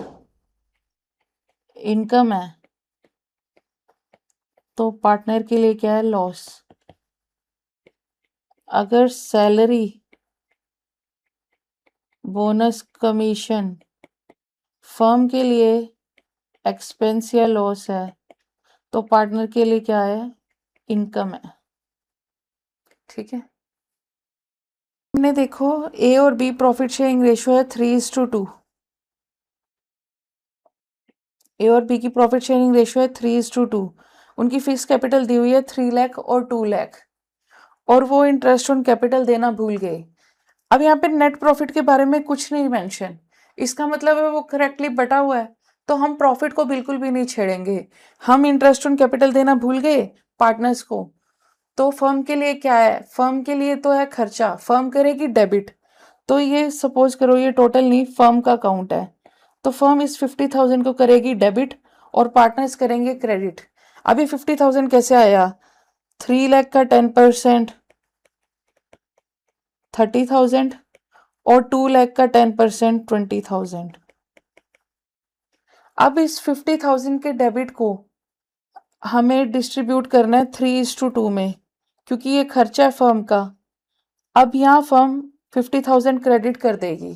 S1: इनकम है तो पार्टनर के लिए क्या है, लॉस। अगर सैलरी, बोनस, कमीशन फर्म के लिए एक्सपेंस या लॉस है तो पार्टनर के लिए क्या है, इनकम है। ठीक है। हमने देखो ए और बी प्रॉफिट शेयरिंग रेशियो है 3:2। ए और बी की प्रॉफिट शेयरिंग रेशियो है 3:2। उनकी फिक्स कैपिटल दी हुई है 3 लाख और 2 लाख, और वो इंटरेस्ट ऑन कैपिटल देना भूल गए। अब यहाँ पे नेट प्रॉफिट के बारे में कुछ नहीं मेंशन, इसका मतलब है वो करेक्टली बटा हुआ है, तो हम प्रॉफिट को बिल्कुल भी नहीं छेड़ेंगे। हम इंटरेस्ट ऑन कैपिटल देना भूल गए पार्टनर्स को, तो फर्म के लिए क्या है, फर्म के लिए तो है खर्चा, फर्म करेगी डेबिट। तो ये सपोज करो ये टोटल नहीं, फर्म का अकाउंट है, तो फर्म इस 50,000 को करेगी डेबिट और पार्टनर्स करेंगे क्रेडिट। अभी 50,000 कैसे आया, 3 लाख का 10% 30,000 और 2 लाख का 10% 20,000। अब इस 50,000 के डेबिट को हमें डिस्ट्रीब्यूट करना है 3:2 में, क्योंकि ये खर्चा है फर्म का। अब यहाँ फर्म 50,000 क्रेडिट कर देगी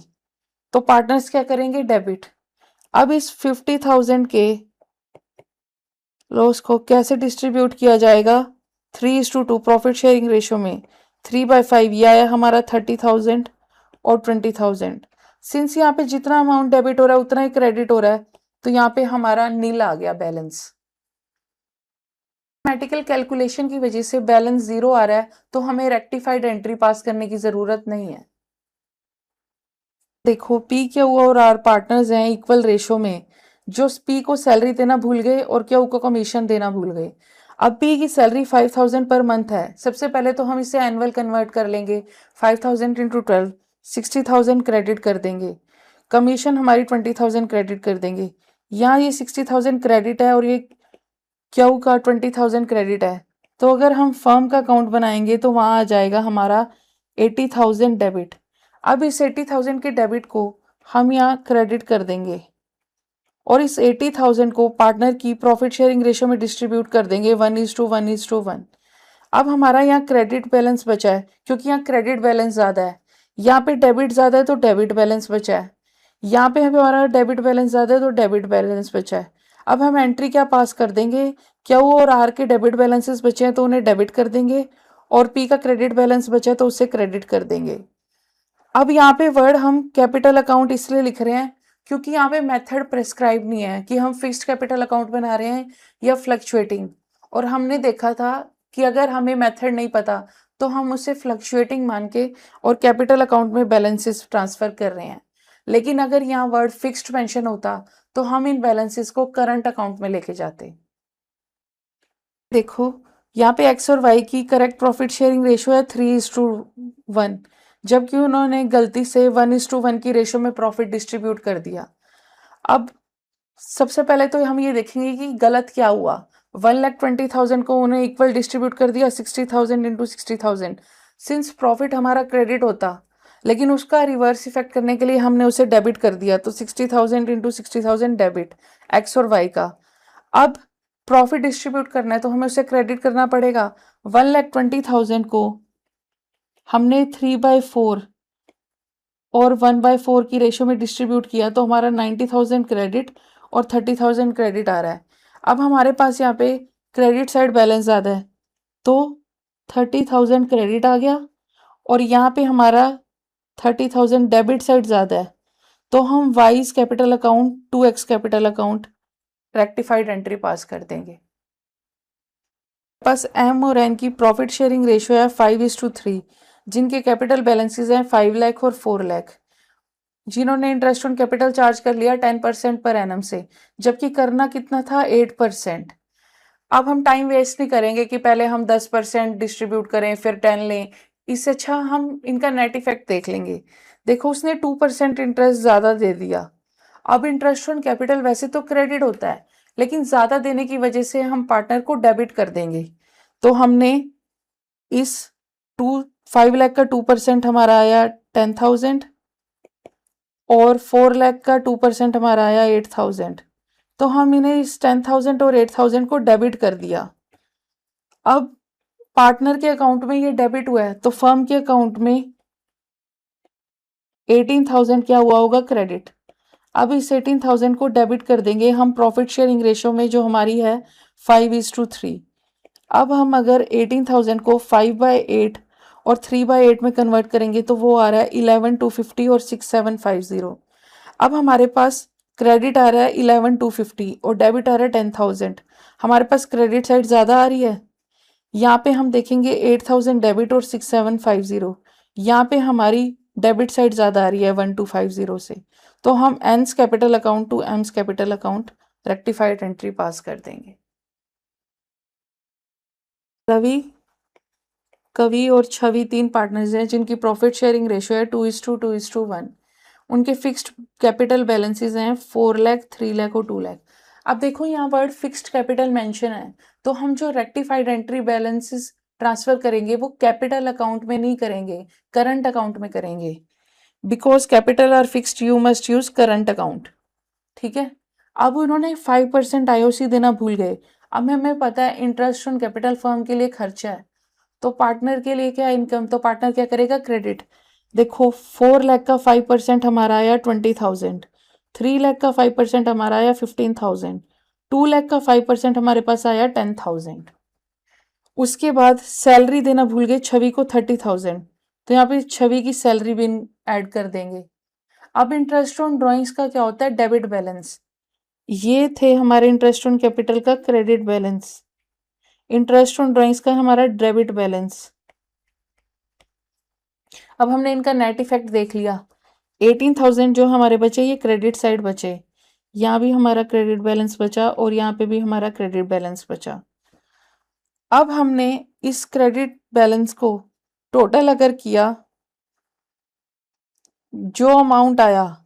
S1: तो पार्टनर्स क्या करेंगे, डेबिट। अब इस 50,000 के लॉस को कैसे डिस्ट्रीब्यूट किया जाएगा, 3:2 प्रॉफिट शेयरिंग रेशियो में 3/5। यह आया हमारा 30,000 और 20,000। सिंस यहाँ पे जितना अमाउंट डेबिट हो रहा है उतना ही क्रेडिट हो रहा है, तो यहाँ पे हमारा नील आ गया बैलेंस। मैथमेटिकल कैलकुलेशन की वजह से बैलेंस जीरो आ रहा है, तो हमें रेक्टिफाइड एंट्री पास करने की जरूरत नहीं है। देखो पी, क्यू और आर पार्टनर्स हैं इक्वल रेशो में, जो पी को सैलरी देना भूल गए और क्यू को कमीशन देना भूल गए। अब पी की सैलरी 5,000 पर मंथ है, सबसे पहले तो हम इसे एनुअल कन्वर्ट कर लेंगे। 5,000 × 12 60,000 क्रेडिट कर देंगे। कमीशन हमारी 20,000 क्रेडिट कर देंगे। यहाँ ये 60,000 क्रेडिट है और ये क्यू का 20,000 क्रेडिट है, तो अगर हम फर्म का अकाउंट बनाएंगे तो वहाँ आ जाएगा हमारा 80,000 डेबिट। अब इस 80,000 के डेबिट को हम यहाँ क्रेडिट कर देंगे और इस 80,000 को पार्टनर की प्रॉफिट शेयरिंग रेशियो में डिस्ट्रीब्यूट कर देंगे 1:1:1। अब हमारा यहाँ क्रेडिट बैलेंस बचा है, क्योंकि यहाँ क्रेडिट बैलेंस ज़्यादा है। यहाँ पे डेबिट ज़्यादा है तो डेबिट बैलेंस बचा है। यहाँ पे हमारा डेबिट बैलेंस ज़्यादा है तो डेबिट बैलेंस बचा है। अब हम एंट्री क्या पास कर देंगे, क्यू और आर के डेबिट बैलेंसेस बचे हैं तो उन्हें डेबिट कर देंगे, और पी का क्रेडिट बैलेंस बचा है तो उसे क्रेडिट कर देंगे। अब यहाँ पे वर्ड हम कैपिटल अकाउंट इसलिए लिख रहे हैं क्योंकि यहाँ पे मेथड प्रेस्क्राइब नहीं है कि हम फिक्स्ड कैपिटल अकाउंट बना रहे हैं या फ्लक्चुएटिंग। और हमने देखा था कि अगर हमें मेथड नहीं पता तो हम उसे फ्लक्चुएटिंग मान के और कैपिटल अकाउंट में बैलेंसेस ट्रांसफर कर रहे हैं। लेकिन अगर यहाँ वर्ड फिक्स्ड मेंशन होता तो हम इन बैलेंसेस को करंट अकाउंट में लेके जाते। देखो यहाँ पे एक्स और वाई की करेक्ट प्रॉफिट शेयरिंग रेशो है 3:1, जबकि उन्होंने गलती से 1:1 की रेशो में प्रॉफिट डिस्ट्रीब्यूट कर दिया। अब सबसे पहले तो हम ये देखेंगे कि गलत क्या हुआ। 1,20,000 को उन्हें इक्वल डिस्ट्रीब्यूट कर दिया 60,000 इंटू 60,000। सिंस प्रॉफिट हमारा क्रेडिट होता, लेकिन उसका रिवर्स इफेक्ट करने के लिए हमने उसे डेबिट कर दिया, तो 60,000 इंटू 60,000 डेबिट एक्स और वाई का। अब प्रॉफिट डिस्ट्रीब्यूट करना है तो हमें उसे क्रेडिट करना पड़ेगा। 1,20,000 को हमने 3/4 और 1/4 की रेशो में डिस्ट्रीब्यूट किया, तो हमारा 90,000 क्रेडिट और 30,000 क्रेडिट आ रहा है। अब हमारे पास यहाँ पे क्रेडिट साइड बैलेंस ज़्यादा है, तो 30,000 क्रेडिट आ गया और यहाँ पे हमारा 30,000 डेबिट साइड ज़्यादा है, तो हम wise capital account 2x capital account rectified entry pass कर देंगे। पास एम और एन की प्रॉफिट शेयरिंग रेशो है 5:3, जिनके कैपिटल बैलेंसेस हैं 5 लाख और 4 लाख, जिन्होंने इंटरेस्ट ऑन कैपिटल चार्ज कर लिया 10% पर एनम से, जबकि करना कितना था 8%। अब हम टाइम वेस्ट नहीं करेंगे कि पहले हम 10% डिस्ट्रीब्यूट करें फिर 10 लें, इससे अच्छा हम इनका नेट इफेक्ट देख लेंगे। देखो उसने 2% इंटरेस्ट ज़्यादा दे दिया। अब इंटरेस्ट ऑन कैपिटल वैसे तो क्रेडिट होता है, लेकिन ज़्यादा देने की वजह से हम पार्टनर को डेबिट कर देंगे। तो हमने इस 5 लाख का 2% हमारा आया 10,000 और 4 लाख का 2% हमारा आया 8,000, तो हम इन्हें इस 10,000 और 8,000 को डेबिट कर दिया। अब पार्टनर के अकाउंट में ये डेबिट हुआ है, तो फर्म के अकाउंट में 18,000 क्या हुआ होगा क्रेडिट। अब इस 18,000 को डेबिट कर देंगे हम प्रॉफिट शेयरिंग रेशो में, जो हमारी है 5:3। अब हम अगर 18,000 को 5/8 और 3/8 में कन्वर्ट करेंगे तो वो आ रहा है 11,250 और 6,750। अब हमारे पास क्रेडिट आ रहा है 11,250 और डेबिट आ रहा है 10,000। हमारे पास क्रेडिट साइड ज़्यादा आ रही है। यहाँ पे हम देखेंगे 8,000 डेबिट और 6,750, यहाँ पे हमारी डेबिट साइड ज़्यादा आ रही है 1,250 से, तो हम N's capital account to M's capital account rectified entry pass कर देंगे। रवि, कवि और छवि 3 पार्टनर्स हैं जिनकी प्रॉफिट शेयरिंग रेशो है 2:2:1। उनके फिक्स्ड कैपिटल बैलेंसेस हैं 4 लाख, 3 लाख और 2 लाख। अब देखो यहाँ वर्ड फिक्स्ड कैपिटल मेंशन है, तो हम जो रेक्टिफाइड एंट्री बैलेंसेस ट्रांसफर करेंगे वो कैपिटल अकाउंट में नहीं करेंगे, करंट अकाउंट में करेंगे। Because capital R fixed you must use current account. ठीक है। अब उन्होंने 5% आईओसी देना भूल गए। अब हमें पता है इंटरेस्ट ऑन कैपिटल फर्म के लिए खर्चा है, तो पार्टनर के लिए क्या इनकम, तो पार्टनर क्या करेगा क्रेडिट। देखो 4 लाख का 5% हमारा आया 20,000, 3 लाख का 5% हमारा आया 15,000, 2 लाख का 5% हमारे पास आया 10,000। उसके बाद सैलरी देना भूल गए छवि को 30,000, तो यहाँ पे छवि की सैलरी भी ऐड कर देंगे। अब इंटरेस्ट ऑन ड्रॉइंग्स का क्या होता है डेबिट बैलेंस। ये थे हमारे इंटरेस्ट ऑन कैपिटल का credit balance, interest on drawings का हमारा डेबिट बैलेंस। अब हमने इनका नेट इफेक्ट देख लिया। 18,000 जो हमारे बचे ये क्रेडिट साइड बचे, यहाँ भी हमारा क्रेडिट बैलेंस बचा और यहाँ पे भी हमारा क्रेडिट बैलेंस बचा। अब हमने इस क्रेडिट बैलेंस को टोटल अगर किया, जो अमाउंट आया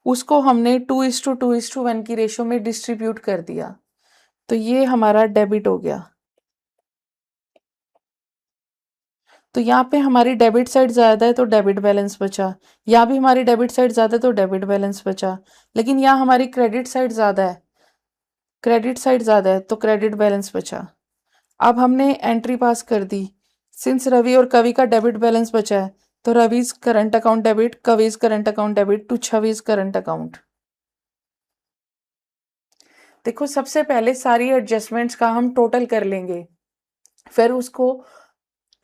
S1: उसको हमने 2:2:1 की रेशो में डिस्ट्रीब्यूट कर दिया, तो ये हमारा डेबिट हो गया। तो यहाँ पे हमारी डेबिट साइड ज़्यादा है तो डेबिट बैलेंस बचा, यहाँ भी हमारी डेबिट साइड ज़्यादा है तो डेबिट बैलेंस बचा, लेकिन यहाँ हमारी क्रेडिट साइड ज़्यादा है, क्रेडिट साइड ज़्यादा है तो क्रेडिट बैलेंस बचा। अब हमने एंट्री पास कर दी। सिंस रवि और कवि का डेबिट बैलेंस बचा है, तो Ravi's current account debit, Kavi's current account debit to Chhavi's current account. देखो सबसे पहले सारी एडजस्टमेंट्स का हम टोटल कर लेंगे, फिर उसको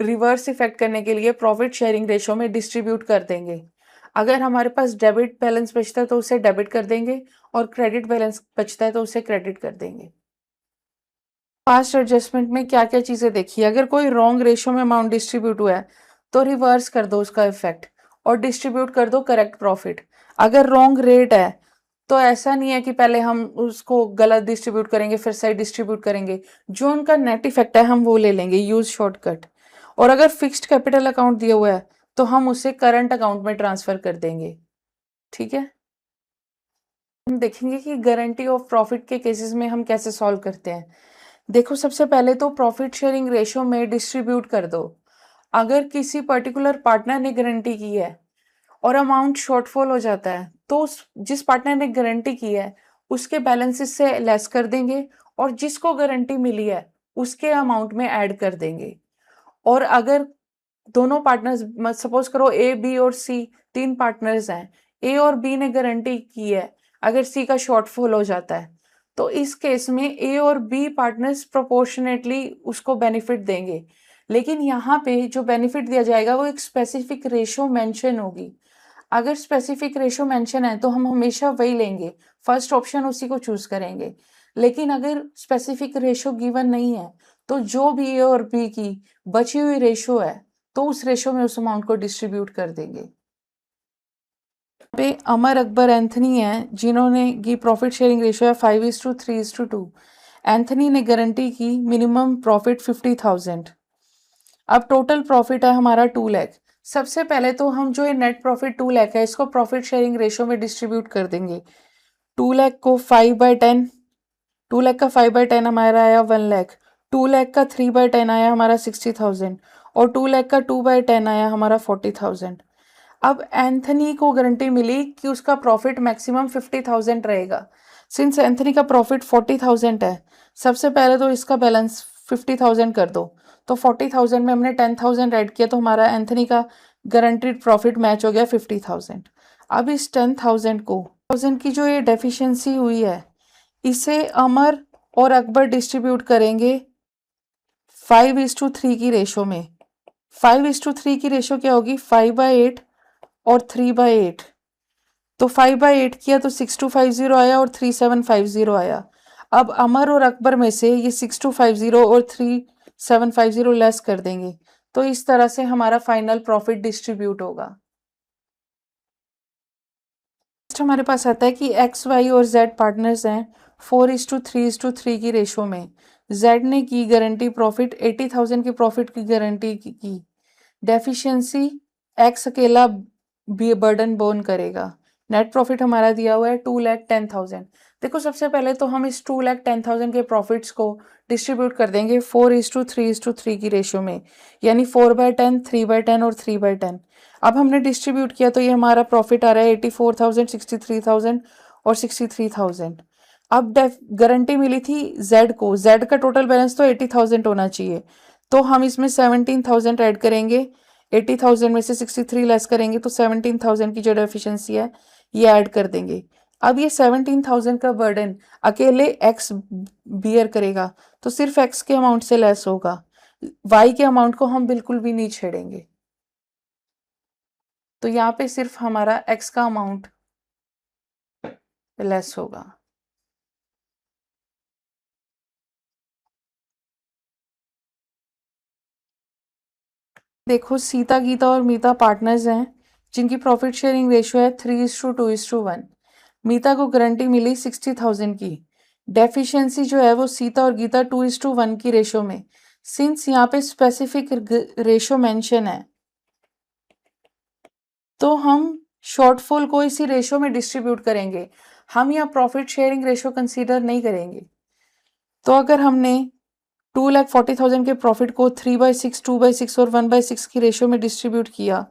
S1: रिवर्स इफेक्ट करने के लिए प्रॉफिट शेयरिंग रेशो में डिस्ट्रीब्यूट कर देंगे। अगर हमारे पास डेबिट बैलेंस बचता है तो उसे डेबिट कर देंगे और क्रेडिट बैलेंस बचता है तो उसे क्रेडिट कर देंगे। पास्ट एडजस्टमेंट में क्या क्या चीज़ें देखी, अगर कोई रॉन्ग रेशो में अमाउंट डिस्ट्रीब्यूट हुआ है तो रिवर्स कर दो उसका इफेक्ट और डिस्ट्रीब्यूट कर दो करेक्ट प्रॉफिट। अगर रॉन्ग रेट है तो ऐसा नहीं है कि पहले हम उसको गलत डिस्ट्रीब्यूट करेंगे फिर सही डिस्ट्रीब्यूट करेंगे, जो उनका नेट इफेक्ट है हम वो ले लेंगे, यूज शॉर्टकट। और अगर फिक्स्ड कैपिटल अकाउंट दिया हुआ है तो हम उसे करंट अकाउंट में ट्रांसफर कर देंगे। ठीक है, हम देखेंगे कि गारंटी ऑफ प्रॉफिट के केसेस में हम कैसे सॉल्व करते हैं। देखो सबसे पहले तो प्रॉफिट शेयरिंग रेशो में डिस्ट्रीब्यूट कर दो। अगर किसी पर्टिकुलर पार्टनर ने गारंटी की है और अमाउंट शॉर्टफॉल हो जाता है तो जिस पार्टनर ने गारंटी की है उसके बैलेंसेस से लेस कर देंगे और जिसको गारंटी मिली है उसके अमाउंट में ऐड कर देंगे। और अगर दोनों पार्टनर्स, सपोज करो ए बी और सी तीन पार्टनर्स हैं, ए और बी ने गारंटी की है, अगर सी का शॉर्टफॉल हो जाता है तो इस केस में ए और बी पार्टनर्स प्रोपोर्शनेटली उसको बेनिफिट देंगे। लेकिन यहाँ पे जो बेनिफिट दिया जाएगा वो एक स्पेसिफिक रेशो मेंशन होगी। अगर स्पेसिफिक रेशो मेंशन है तो हम हमेशा वही लेंगे, फर्स्ट ऑप्शन उसी को चूज करेंगे। लेकिन अगर स्पेसिफिक रेशो गिवन नहीं है तो जो भी ए और बी की बची हुई रेशो है तो उस रेशो में उस अमाउंट को डिस्ट्रीब्यूट कर देंगे। पे अमर अकबर एंथनी है जिन्होंने की प्रॉफिट शेयरिंग रेशो है 5:3:2। एंथनी ने गारंटी की मिनिमम प्रॉफिट 50,000। अब टोटल प्रॉफिट है हमारा 2 लाख। सबसे पहले तो हम जो ये नेट प्रॉफिट 2 लाख है इसको प्रॉफिट शेयरिंग रेशो में डिस्ट्रीब्यूट कर देंगे। 2 लाख को 5/10, 2 लाख का 5/10 हमारा आया 1 लाख, 2 लाख का 3/10 आया हमारा 60,000 और 2 लाख का 2/10 आया हमारा 40,000। अब एंथनी को गारंटी मिली कि उसका प्रॉफिट मैक्सिमम 50,000 रहेगा। सिंस एंथनी का प्रॉफिट 40,000 है, सबसे पहले तो इसका बैलेंस 50,000 कर दो। तो 40,000 में हमने 10,000 ऐड किया तो हमारा एंथनी का गारंटीड प्रॉफिट मैच हो गया 50,000। अब इस 10,000 को 1000 की जो ये डेफिशिएंसी हुई है इसे अमर और अकबर डिस्ट्रीब्यूट करेंगे 5:3 की रेशो में। 5:3 की रेशो क्या होगी, 5/8 और 3/8। तो 5/8 किया तो 6250 आया और 3750 आया। अब अमर और अकबर में से ये 6250 और 3750 लेस कर देंगे तो इस तरह से हमारा फाइनल प्रॉफिट डिस्ट्रीब्यूट होगा। नेक्स्ट हमारे पास आता है कि एक्स वाई और जेड पार्टनर्स हैं 4:3:3 की रेशो में। जेड ने की गारंटी प्रॉफिट 80,000 के प्रॉफिट की गारंटी की। डेफिशिएंसी एक्स अकेला बर्डन बोन करेगा। नेट प्रॉफिट हमारा दिया हुआ है 2,10,000। देखो सबसे पहले तो हम इस 2,10,000 के प्रॉफिट्स को डिस्ट्रीब्यूट कर देंगे 4:3:3 की रेशियो में, यानी 4/10, 3/10 और 3/10। अब हमने डिस्ट्रीब्यूट किया तो ये हमारा प्रॉफिट आ रहा है 84,000, 63,000 और 63,000। अब गारंटी मिली थी जेड को, जेड का टोटल बैलेंस तो 80,000 होना चाहिए, तो हम इसमें 17,000 ऐड करेंगे। 80,000 में से 63 लेस करेंगे तो 17,000 की जो डेफिशिएंसी है ये ऐड कर देंगे। अब ये 17,000 का बर्डन अकेले एक्स बियर करेगा तो सिर्फ एक्स के अमाउंट से लेस होगा, वाई के अमाउंट को हम बिल्कुल भी नहीं छेड़ेंगे। तो यहाँ पे सिर्फ हमारा एक्स का अमाउंट लेस होगा। देखो सीता, गीता और मीता पार्टनर्स हैं जिनकी प्रॉफिट शेयरिंग रेशियो है 3:2:1। मीता को गारंटी मिली 60,000 की। डेफिशिएंसी जो है वो सीता और गीता 2:1 की रेशो में। सिंस यहाँ पे स्पेसिफिक रेशो मेंशन है तो हम शॉर्टफॉल को इसी रेशो में डिस्ट्रीब्यूट करेंगे, हम यहाँ प्रॉफिट शेयरिंग रेशो कंसीडर नहीं करेंगे। तो अगर हमने 2,40,000 के प्रॉफिट को 3/6, 2/6 और 1/6 की रेशो में डिस्ट्रीब्यूट किया,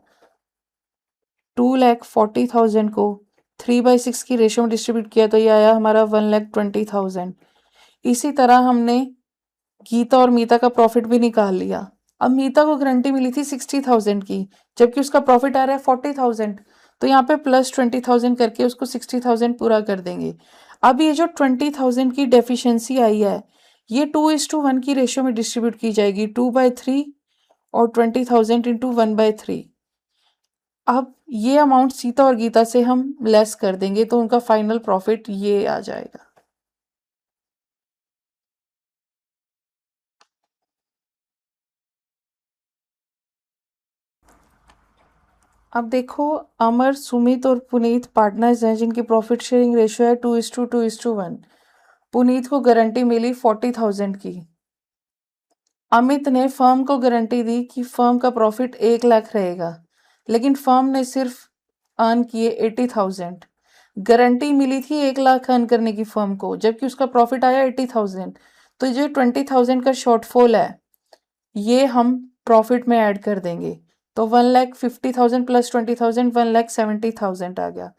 S1: 2,40,000 को 3/6 की रेशो में डिस्ट्रीब्यूट किया तो ये आया हमारा 1,20,000। इसी तरह हमने गीता और मीता का प्रॉफिट भी निकाल लिया। अब मीता को गारंटी मिली थी 60,000 की जबकि उसका प्रॉफिट आ रहा है 40,000, तो यहाँ पे प्लस 20,000 करके उसको 60,000 पूरा कर देंगे। अब ये जो 20,000 की डेफिशिएंसी आई है ये 2:1 की रेशियो में डिस्ट्रीब्यूट की जाएगी, 2/3 और 20,000 इंटू 1/3। अब ये अमाउंट सीता और गीता से हम लेस कर देंगे तो उनका फाइनल प्रॉफिट ये आ जाएगा। अब देखो, अमर, सुमित और पुनीत पार्टनर्स हैं जिनकी प्रॉफिट शेयरिंग रेशियो है 2:2:1। पुनीत को गारंटी मिली 40,000 की। अमित ने फर्म को गारंटी दी कि फर्म का प्रॉफिट 1 लाख रहेगा, लेकिन फर्म ने सिर्फ अर्न किए 80,000। गारंटी मिली थी 1 लाख अर्न करने की फर्म को, जबकि उसका प्रॉफिट आया 80,000। तो जो 20,000 का शॉर्टफॉल है, ये हम प्रॉफिट में ऐड कर देंगे। तो 1,50,000 प्लस 20,000 1,70,000 आ गया।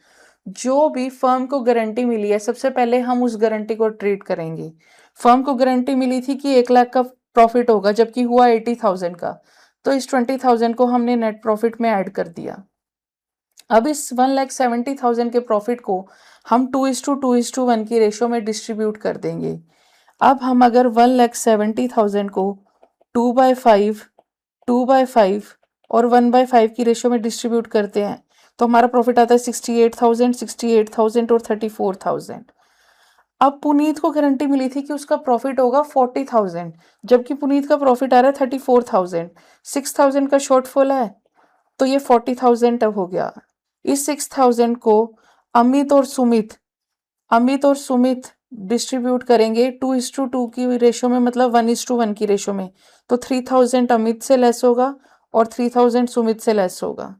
S1: जो भी फर्म को गारंटी मिली है, सबसे पहले हम उस गारंटी को ट्रीट करेंगे। फर्म को गारंटी मिली थी कि 1 लाख का प्रॉफिट होगा, जबकि हुआ 80,000 का। तो इस 20,000 को हमने नेट प्रॉफिट में ऐड कर दिया। अब इस 1,70,000 के प्रॉफिट को हम 2:2:1 की रेशो में डिस्ट्रीब्यूट कर देंगे। अब हम अगर 1,70,000 को 2/5, 2/5 और 1/5 की रेशो में डिस्ट्रीब्यूट करते हैं, तो हमारा प्रॉफिट आता है 68,000, 68,000 और 34,000। अब पुनीत को गारंटी मिली थी कि उसका प्रॉफिट होगा 40,000, जबकि पुनीत का प्रॉफिट आ रहा है 34,000। 6,000 का शॉर्टफॉल है, तो ये 40,000 अब हो गया। इस 6,000 को अमित और सुमित अमित और सुमित डिस्ट्रीब्यूट करेंगे 2:2 की रेशो में, मतलब 1:1 की रेशो में। तो 3,000 अमित से लेस होगा और 3,000 सुमित से लेस होगा।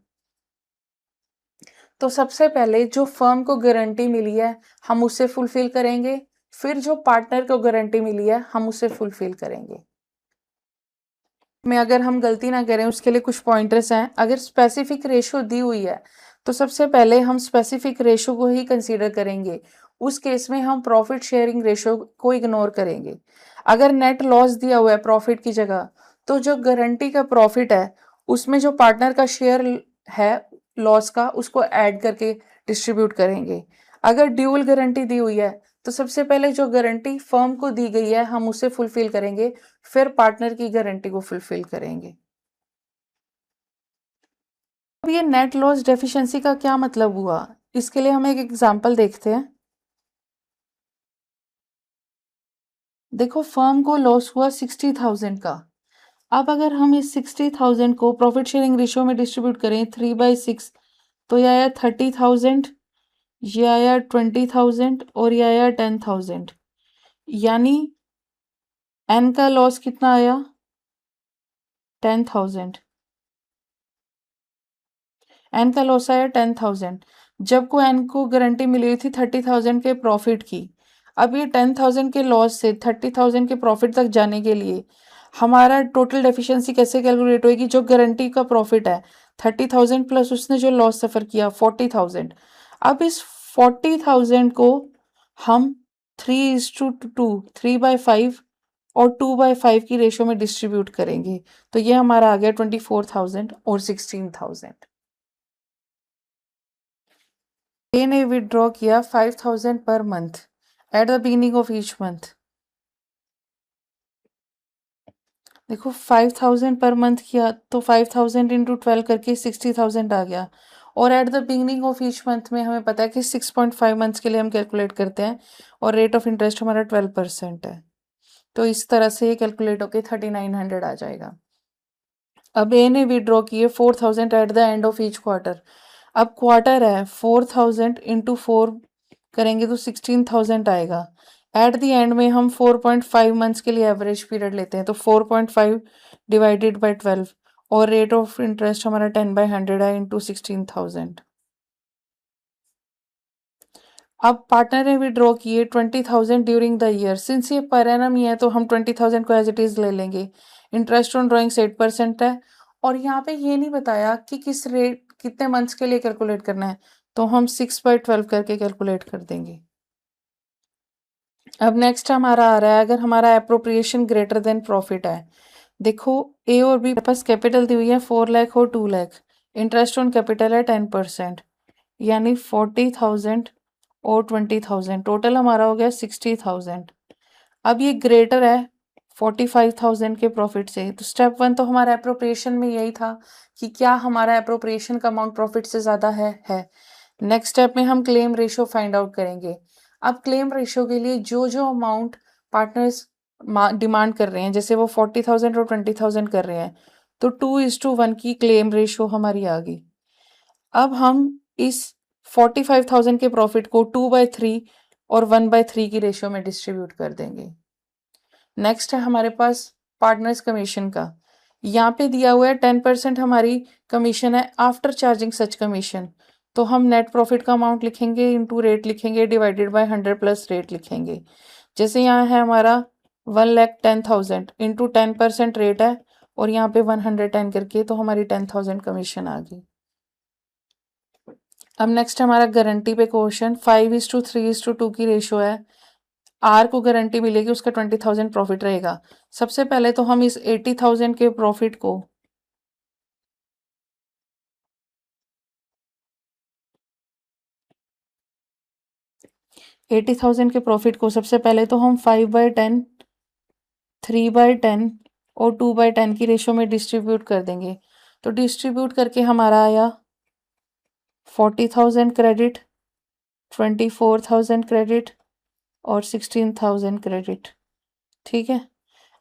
S1: तो सबसे पहले जो फर्म को गारंटी मिली है, हम उसे फुलफिल करेंगे। फिर जो पार्टनर को गारंटी मिली है, हम उसे फुलफिल करेंगे। में अगर हम गलती ना करें, उसके लिए कुछ पॉइंटर्स हैं। अगर स्पेसिफिक रेशो दी हुई है, तो सबसे पहले हम स्पेसिफिक रेशो को ही कंसीडर करेंगे। उस केस में हम प्रॉफिट शेयरिंग रेशो को इग्नोर करेंगे। अगर नेट लॉस दिया हुआ है प्रॉफिट की जगह, तो जो गारंटी का प्रॉफिट है, उसमें जो पार्टनर का शेयर है लॉस का, उसको ऐड करके डिस्ट्रीब्यूट करेंगे। अगर ड्यूअल गारंटी दी हुई है, तो सबसे पहले जो गारंटी फर्म को दी गई है, हम उसे फुलफिल करेंगे, फिर पार्टनर की गारंटी को फुलफिल करेंगे। अब ये नेट लॉस डेफिशिएंसी का क्या मतलब हुआ, इसके लिए हम एक एग्जांपल देखते हैं। देखो, फर्म को लॉस हुआ 60,000 का। अब अगर हम इस 60,000 को प्रॉफिट शेयरिंग रेशियो में डिस्ट्रीब्यूट करें 3/6, तो यह आया 30,000, ये आया 20,000 और ये आया 10,000। यानी एन का लॉस कितना आया? 10,000। एन का लॉस आया 10,000, जबको एन को गारंटी मिली हुई थी 30,000 के प्रॉफिट की। अब ये 10,000 के लॉस से 30,000 के प्रॉफिट तक जाने के लिए हमारा टोटल डेफिशिएंसी कैसे कैलकुलेट होगी? जो गारंटी का प्रॉफिट है 30,000 प्लस उसने जो लॉस सफर किया 40,000। अब इस 40,000 को हम 3:2, 3/5 और 2/5 की रेशो में डिस्ट्रीब्यूट करेंगे। तो ये हमारा आ गया 24,000 और 16,000। ए ने विड्रॉ किया 5,000 per month at the beginning of each month. देखो, 5,000 पर मंथ किया तो 5,000 इंटू 12 करके 60,000 आ गया। और at the beginning of each month में हमें पता है कि 6.5 मंथ्स के लिए हम कैलकुलेट करते हैं, और रेट ऑफ इंटरेस्ट हमारा 12% है। तो इस तरह से ये कैलकुलेट होके 3,900 आ जाएगा। अब ए ने विड्रॉ किए 4,000 eight the end of each quarter. अब क्वार्टर है, 4,000 इंटू 4 करेंगे तो 16,000 आएगा। एट द एंड में हम 4.5 मंथ्स के लिए एवरेज पीरियड लेते हैं, तो 4.5 डिवाइडेड बाई 12, और रेट ऑफ इंटरेस्ट हमारा 10/100 है इंटू 16,000। अब पार्टनर ने विड्रॉ किए 20,000 ड्यूरिंग द ईयर। सिंस ये पर एनम ही है, तो हम 20,000 को एज इट इज ले लेंगे। इंटरेस्ट ऑन ड्रॉइंग्स 8% है, और यहाँ पे ये नहीं बताया कि किस रेट कितने मंथ्स के लिए कैलकुलेट करना है, तो हम 6/12 करके कैलकुलेट कर देंगे। अब नेक्स्ट हमारा आ रहा है, अगर हमारा अप्रोप्रिएशन ग्रेटर देन प्रॉफिट है। देखो, ए और बी पास कैपिटल दी हुई है 4 लाख और 2 लाख। इंटरेस्ट ऑन कैपिटल है 10%, यानी 40,000 और 20,000, टोटल हमारा हो गया 60,000। अब ये ग्रेटर है 45,000 के प्रॉफिट से। तो स्टेप 1 तो हमारा अप्रोप्रिएशन में यही था कि क्या हमारा अप्रोप्रिएशन का अमाउंट प्रॉफिट से ज़्यादा है। नेक्स्ट स्टेप में हम क्लेम रेशियो फाइंड आउट करेंगे। अब क्लेम रेशियो के लिए जो जो अमाउंट पार्टनर्स डिमांड कर रहे हैं, जैसे वो 40,000 और 20,000 कर रहे हैं, तो 2:1 की क्लेम रेशियो हमारी आ गई। अब हम इस 45,000 के प्रॉफिट को 2/3 और 1/3 की रेशियो में डिस्ट्रीब्यूट कर देंगे। नेक्स्ट है हमारे पास पार्टनर्स कमीशन का। यहाँ पे दिया हुआ है 10% हमारी कमीशन है आफ्टर चार्जिंग सच कमीशन। तो हम नेट प्रॉफिट का अमाउंट लिखेंगे, इनटू रेट लिखेंगे, डिवाइडेड बाय 100 प्लस रेट लिखेंगे। जैसे यहाँ है हमारा 1,10,000 इंटू 10% रेट है और यहाँ पे 110 करके, तो हमारी 10,000 कमीशन आ गई। अब नेक्स्ट हमारा गारंटी पे क्वेश्चन। 5:3:2 की रेशो है। आर को गारंटी मिलेगी, उसका 20,000 प्रॉफिट रहेगा। सबसे पहले तो हम इस 80,000 के प्रॉफिट को 80,000 के प्रॉफिट को सबसे पहले तो हम 5/10, 3/10 और 2/10 की रेशो में डिस्ट्रीब्यूट कर देंगे। तो डिस्ट्रीब्यूट करके हमारा आया 40,000 क्रेडिट, 24,000 क्रेडिट और 16,000 क्रेडिट। ठीक है।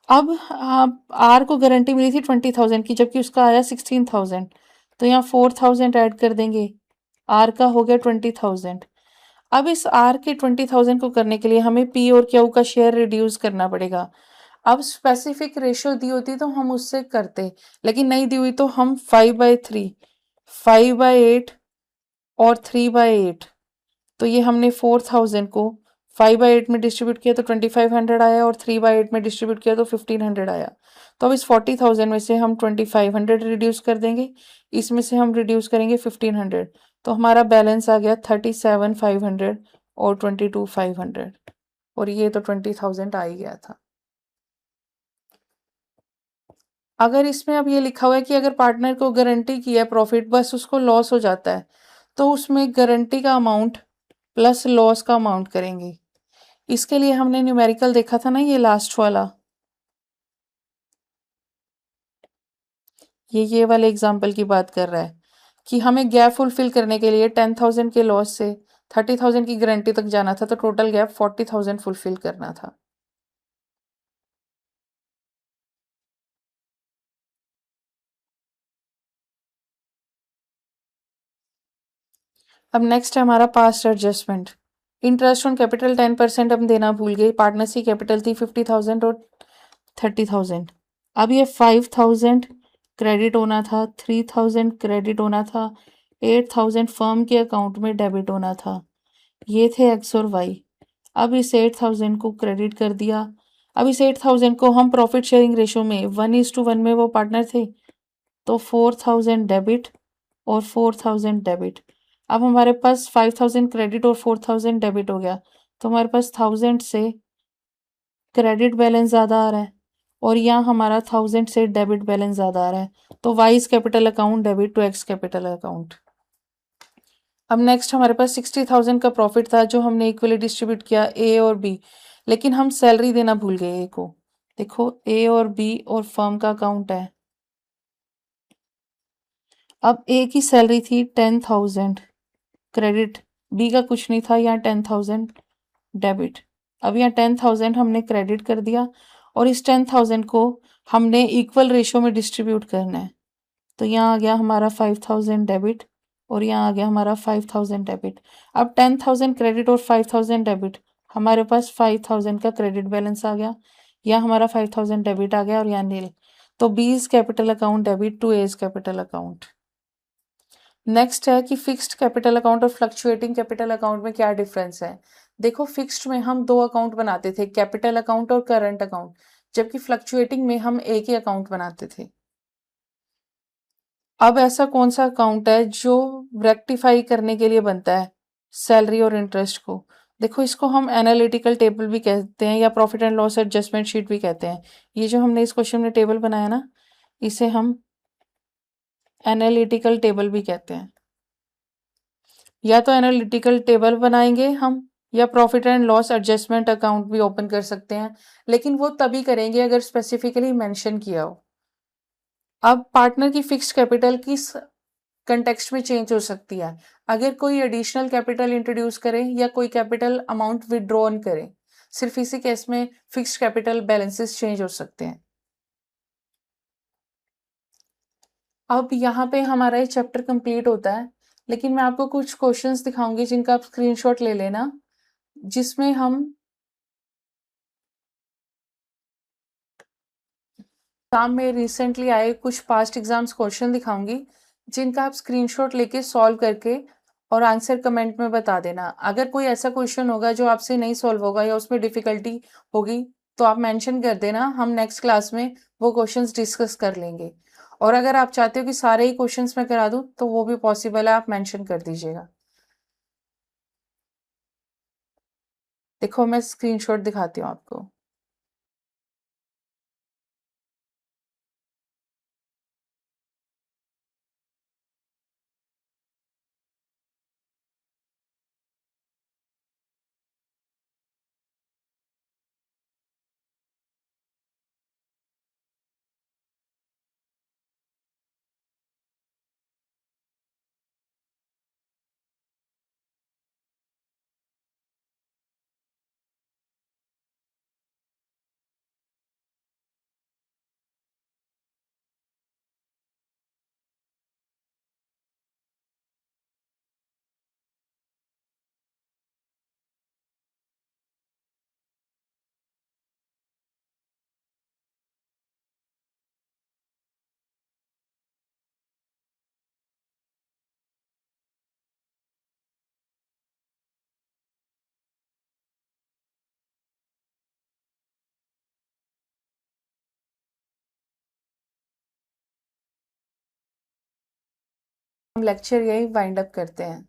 S1: अब आप आर को गारंटी मिली थी 20,000 की, जबकि उसका आया 16,000, तो यहाँ 4,000 ऐड कर देंगे। आर का हो गया 20,000। अब इस आर के 20,000 को करने के लिए हमें पी और क्यू का शेयर रिड्यूस करना पड़ेगा। अब स्पेसिफिक रेशियो दी होती तो हम उससे करते, लेकिन नहीं दी हुई तो हम 5/3, 5/8 और 3/8। तो ये हमने 4,000 को 5/8 में डिस्ट्रीब्यूट किया तो 2,500 आया और 3/8 में डिस्ट्रीब्यूट किया तो 1,500 आया। तो अब इस 40,000 में से हम 2,500 रिड्यूस कर देंगे, इसमें से हम रिड्यूस करेंगे 1,500, तो हमारा बैलेंस आ गया 37,500 और 22,500, और ये तो 20,000 आ ही गया था। अगर इसमें अब ये लिखा हुआ है कि अगर पार्टनर को गारंटी किया प्रॉफिट, बस उसको लॉस हो जाता है, तो उसमें गारंटी का अमाउंट प्लस लॉस का अमाउंट करेंगे। इसके लिए हमने न्यूमेरिकल देखा था ना, ये लास्ट वाला, ये वाले एग्जाम्पल की बात कर रहा है कि हमें गैप फुलफिल करने के लिए 10,000 के लॉस से 30,000 की गारंटी तक जाना था, तो टोटल गैप 40,000 फुलफिल करना था। अब नेक्स्ट है हमारा past adjustment. Interest on capital 10% हम देना भूल गए। पार्टनर्स की कैपिटल थी 50,000 और 30,000। अब ये 5,000 क्रेडिट होना था, 3,000 क्रेडिट होना था, 8,000 फर्म के अकाउंट में डेबिट होना था। ये थे एक्स और वाई। अब इस 8,000 को क्रेडिट कर दिया। अब इस 8,000 को हम प्रॉफिट शेयरिंग रेशो में 1:1 में वो पार्टनर थे, तो 4,000 डेबिट और 4,000 डेबिट। अब हमारे पास 5,000 क्रेडिट और 4,000 डेबिट हो गया, तो हमारे पास 1,000 से क्रेडिट बैलेंस ज़्यादा आ रहा है और यहाँ हमारा 1,000 से डेबिट बैलेंस ज़्यादा आ रहा है, तो Y capital account debit to X capital account. अब नेक्स्ट हमारे पास 60,000 का प्रॉफिट था जो हमने इक्वली डिस्ट्रीब्यूट किया ए और बी, लेकिन हम सैलरी देना भूल गए ए को। देखो ए और बी और फर्म का अकाउंट है। अब ए की सैलरी थी 10,000 क्रेडिट, बी का कुछ नहीं था, यहाँ 10,000 डेबिट। अब यहाँ 10,000 हमने क्रेडिट कर दिया और इस 10,000 को हमने इक्वल रेशो में डिस्ट्रीब्यूट करना है। तो यहाँ आ गया हमारा 5,000 डेबिट और यहाँ आ गया हमारा 5,000 डेबिट। अब 10,000 क्रेडिट और 5,000 डेबिट, हमारे पास 5,000 का क्रेडिट बैलेंस आ गया, यहाँ हमारा 5,000 डेबिट आ गया और यहाँ नील। तो B is capital account debit to A's capital account. Next है कि फिक्स्ड कैपिटल अकाउंट और फ्लक्चुएटिंग कैपिटल अकाउंट में क्या डिफरेंस है। देखो फिक्स्ड में हम दो अकाउंट बनाते थे, कैपिटल अकाउंट और करंट अकाउंट, जबकि फ्लक्चुएटिंग में हम एक ही अकाउंट बनाते थे। अब ऐसा कौन सा अकाउंट है जो रेक्टिफाई करने के लिए बनता है सैलरी और इंटरेस्ट को। देखो इसको हम एनालिटिकल टेबल भी कहते हैं या profit and loss adjustment sheet भी कहते हैं। ये जो हमने इस क्वेश्चन में टेबल बनाया ना, इसे हम एनालिटिकल टेबल भी कहते हैं। या तो एनालिटिकल टेबल बनाएंगे हम, या profit and loss adjustment account भी ओपन कर सकते हैं, लेकिन वो तभी करेंगे अगर स्पेसिफिकली मेंशन किया हो। अब पार्टनर की फिक्स्ड कैपिटल किस कंटेक्स्ट में चेंज हो सकती है, अगर कोई एडिशनल कैपिटल इंट्रोड्यूस करें या कोई कैपिटल अमाउंट विड्रॉन करें, सिर्फ इसी केस में फिक्स्ड कैपिटल बैलेंसेस चेंज हो सकते हैं। अब यहाँ पे हमारा ये चैप्टर कंप्लीट होता है। लेकिन मैं आपको कुछ क्वेश्चंस दिखाऊंगी जिनका आप स्क्रीनशॉट ले लेना, जिसमें हम एग्जाम में रिसेंटली आए कुछ पास्ट एग्जाम्स क्वेश्चन दिखाऊंगी, जिनका आप स्क्रीनशॉट लेके सॉल्व करके और आंसर कमेंट में बता देना। अगर कोई ऐसा क्वेश्चन होगा जो आपसे नहीं सॉल्व होगा या उसमें डिफिकल्टी होगी तो आप मेंशन कर देना, हम नेक्स्ट क्लास में वो क्वेश्चंस डिस्कस कर लेंगे। और अगर आप चाहते हो कि सारे ही क्वेश्चंस मैं करा दूं तो वो भी पॉसिबल है, आप मेंशन कर दीजिएगा। देखो मैं स्क्रीनशॉट दिखाती हूँ आपको। हम लेक्चर यही वाइंड अप करते हैं।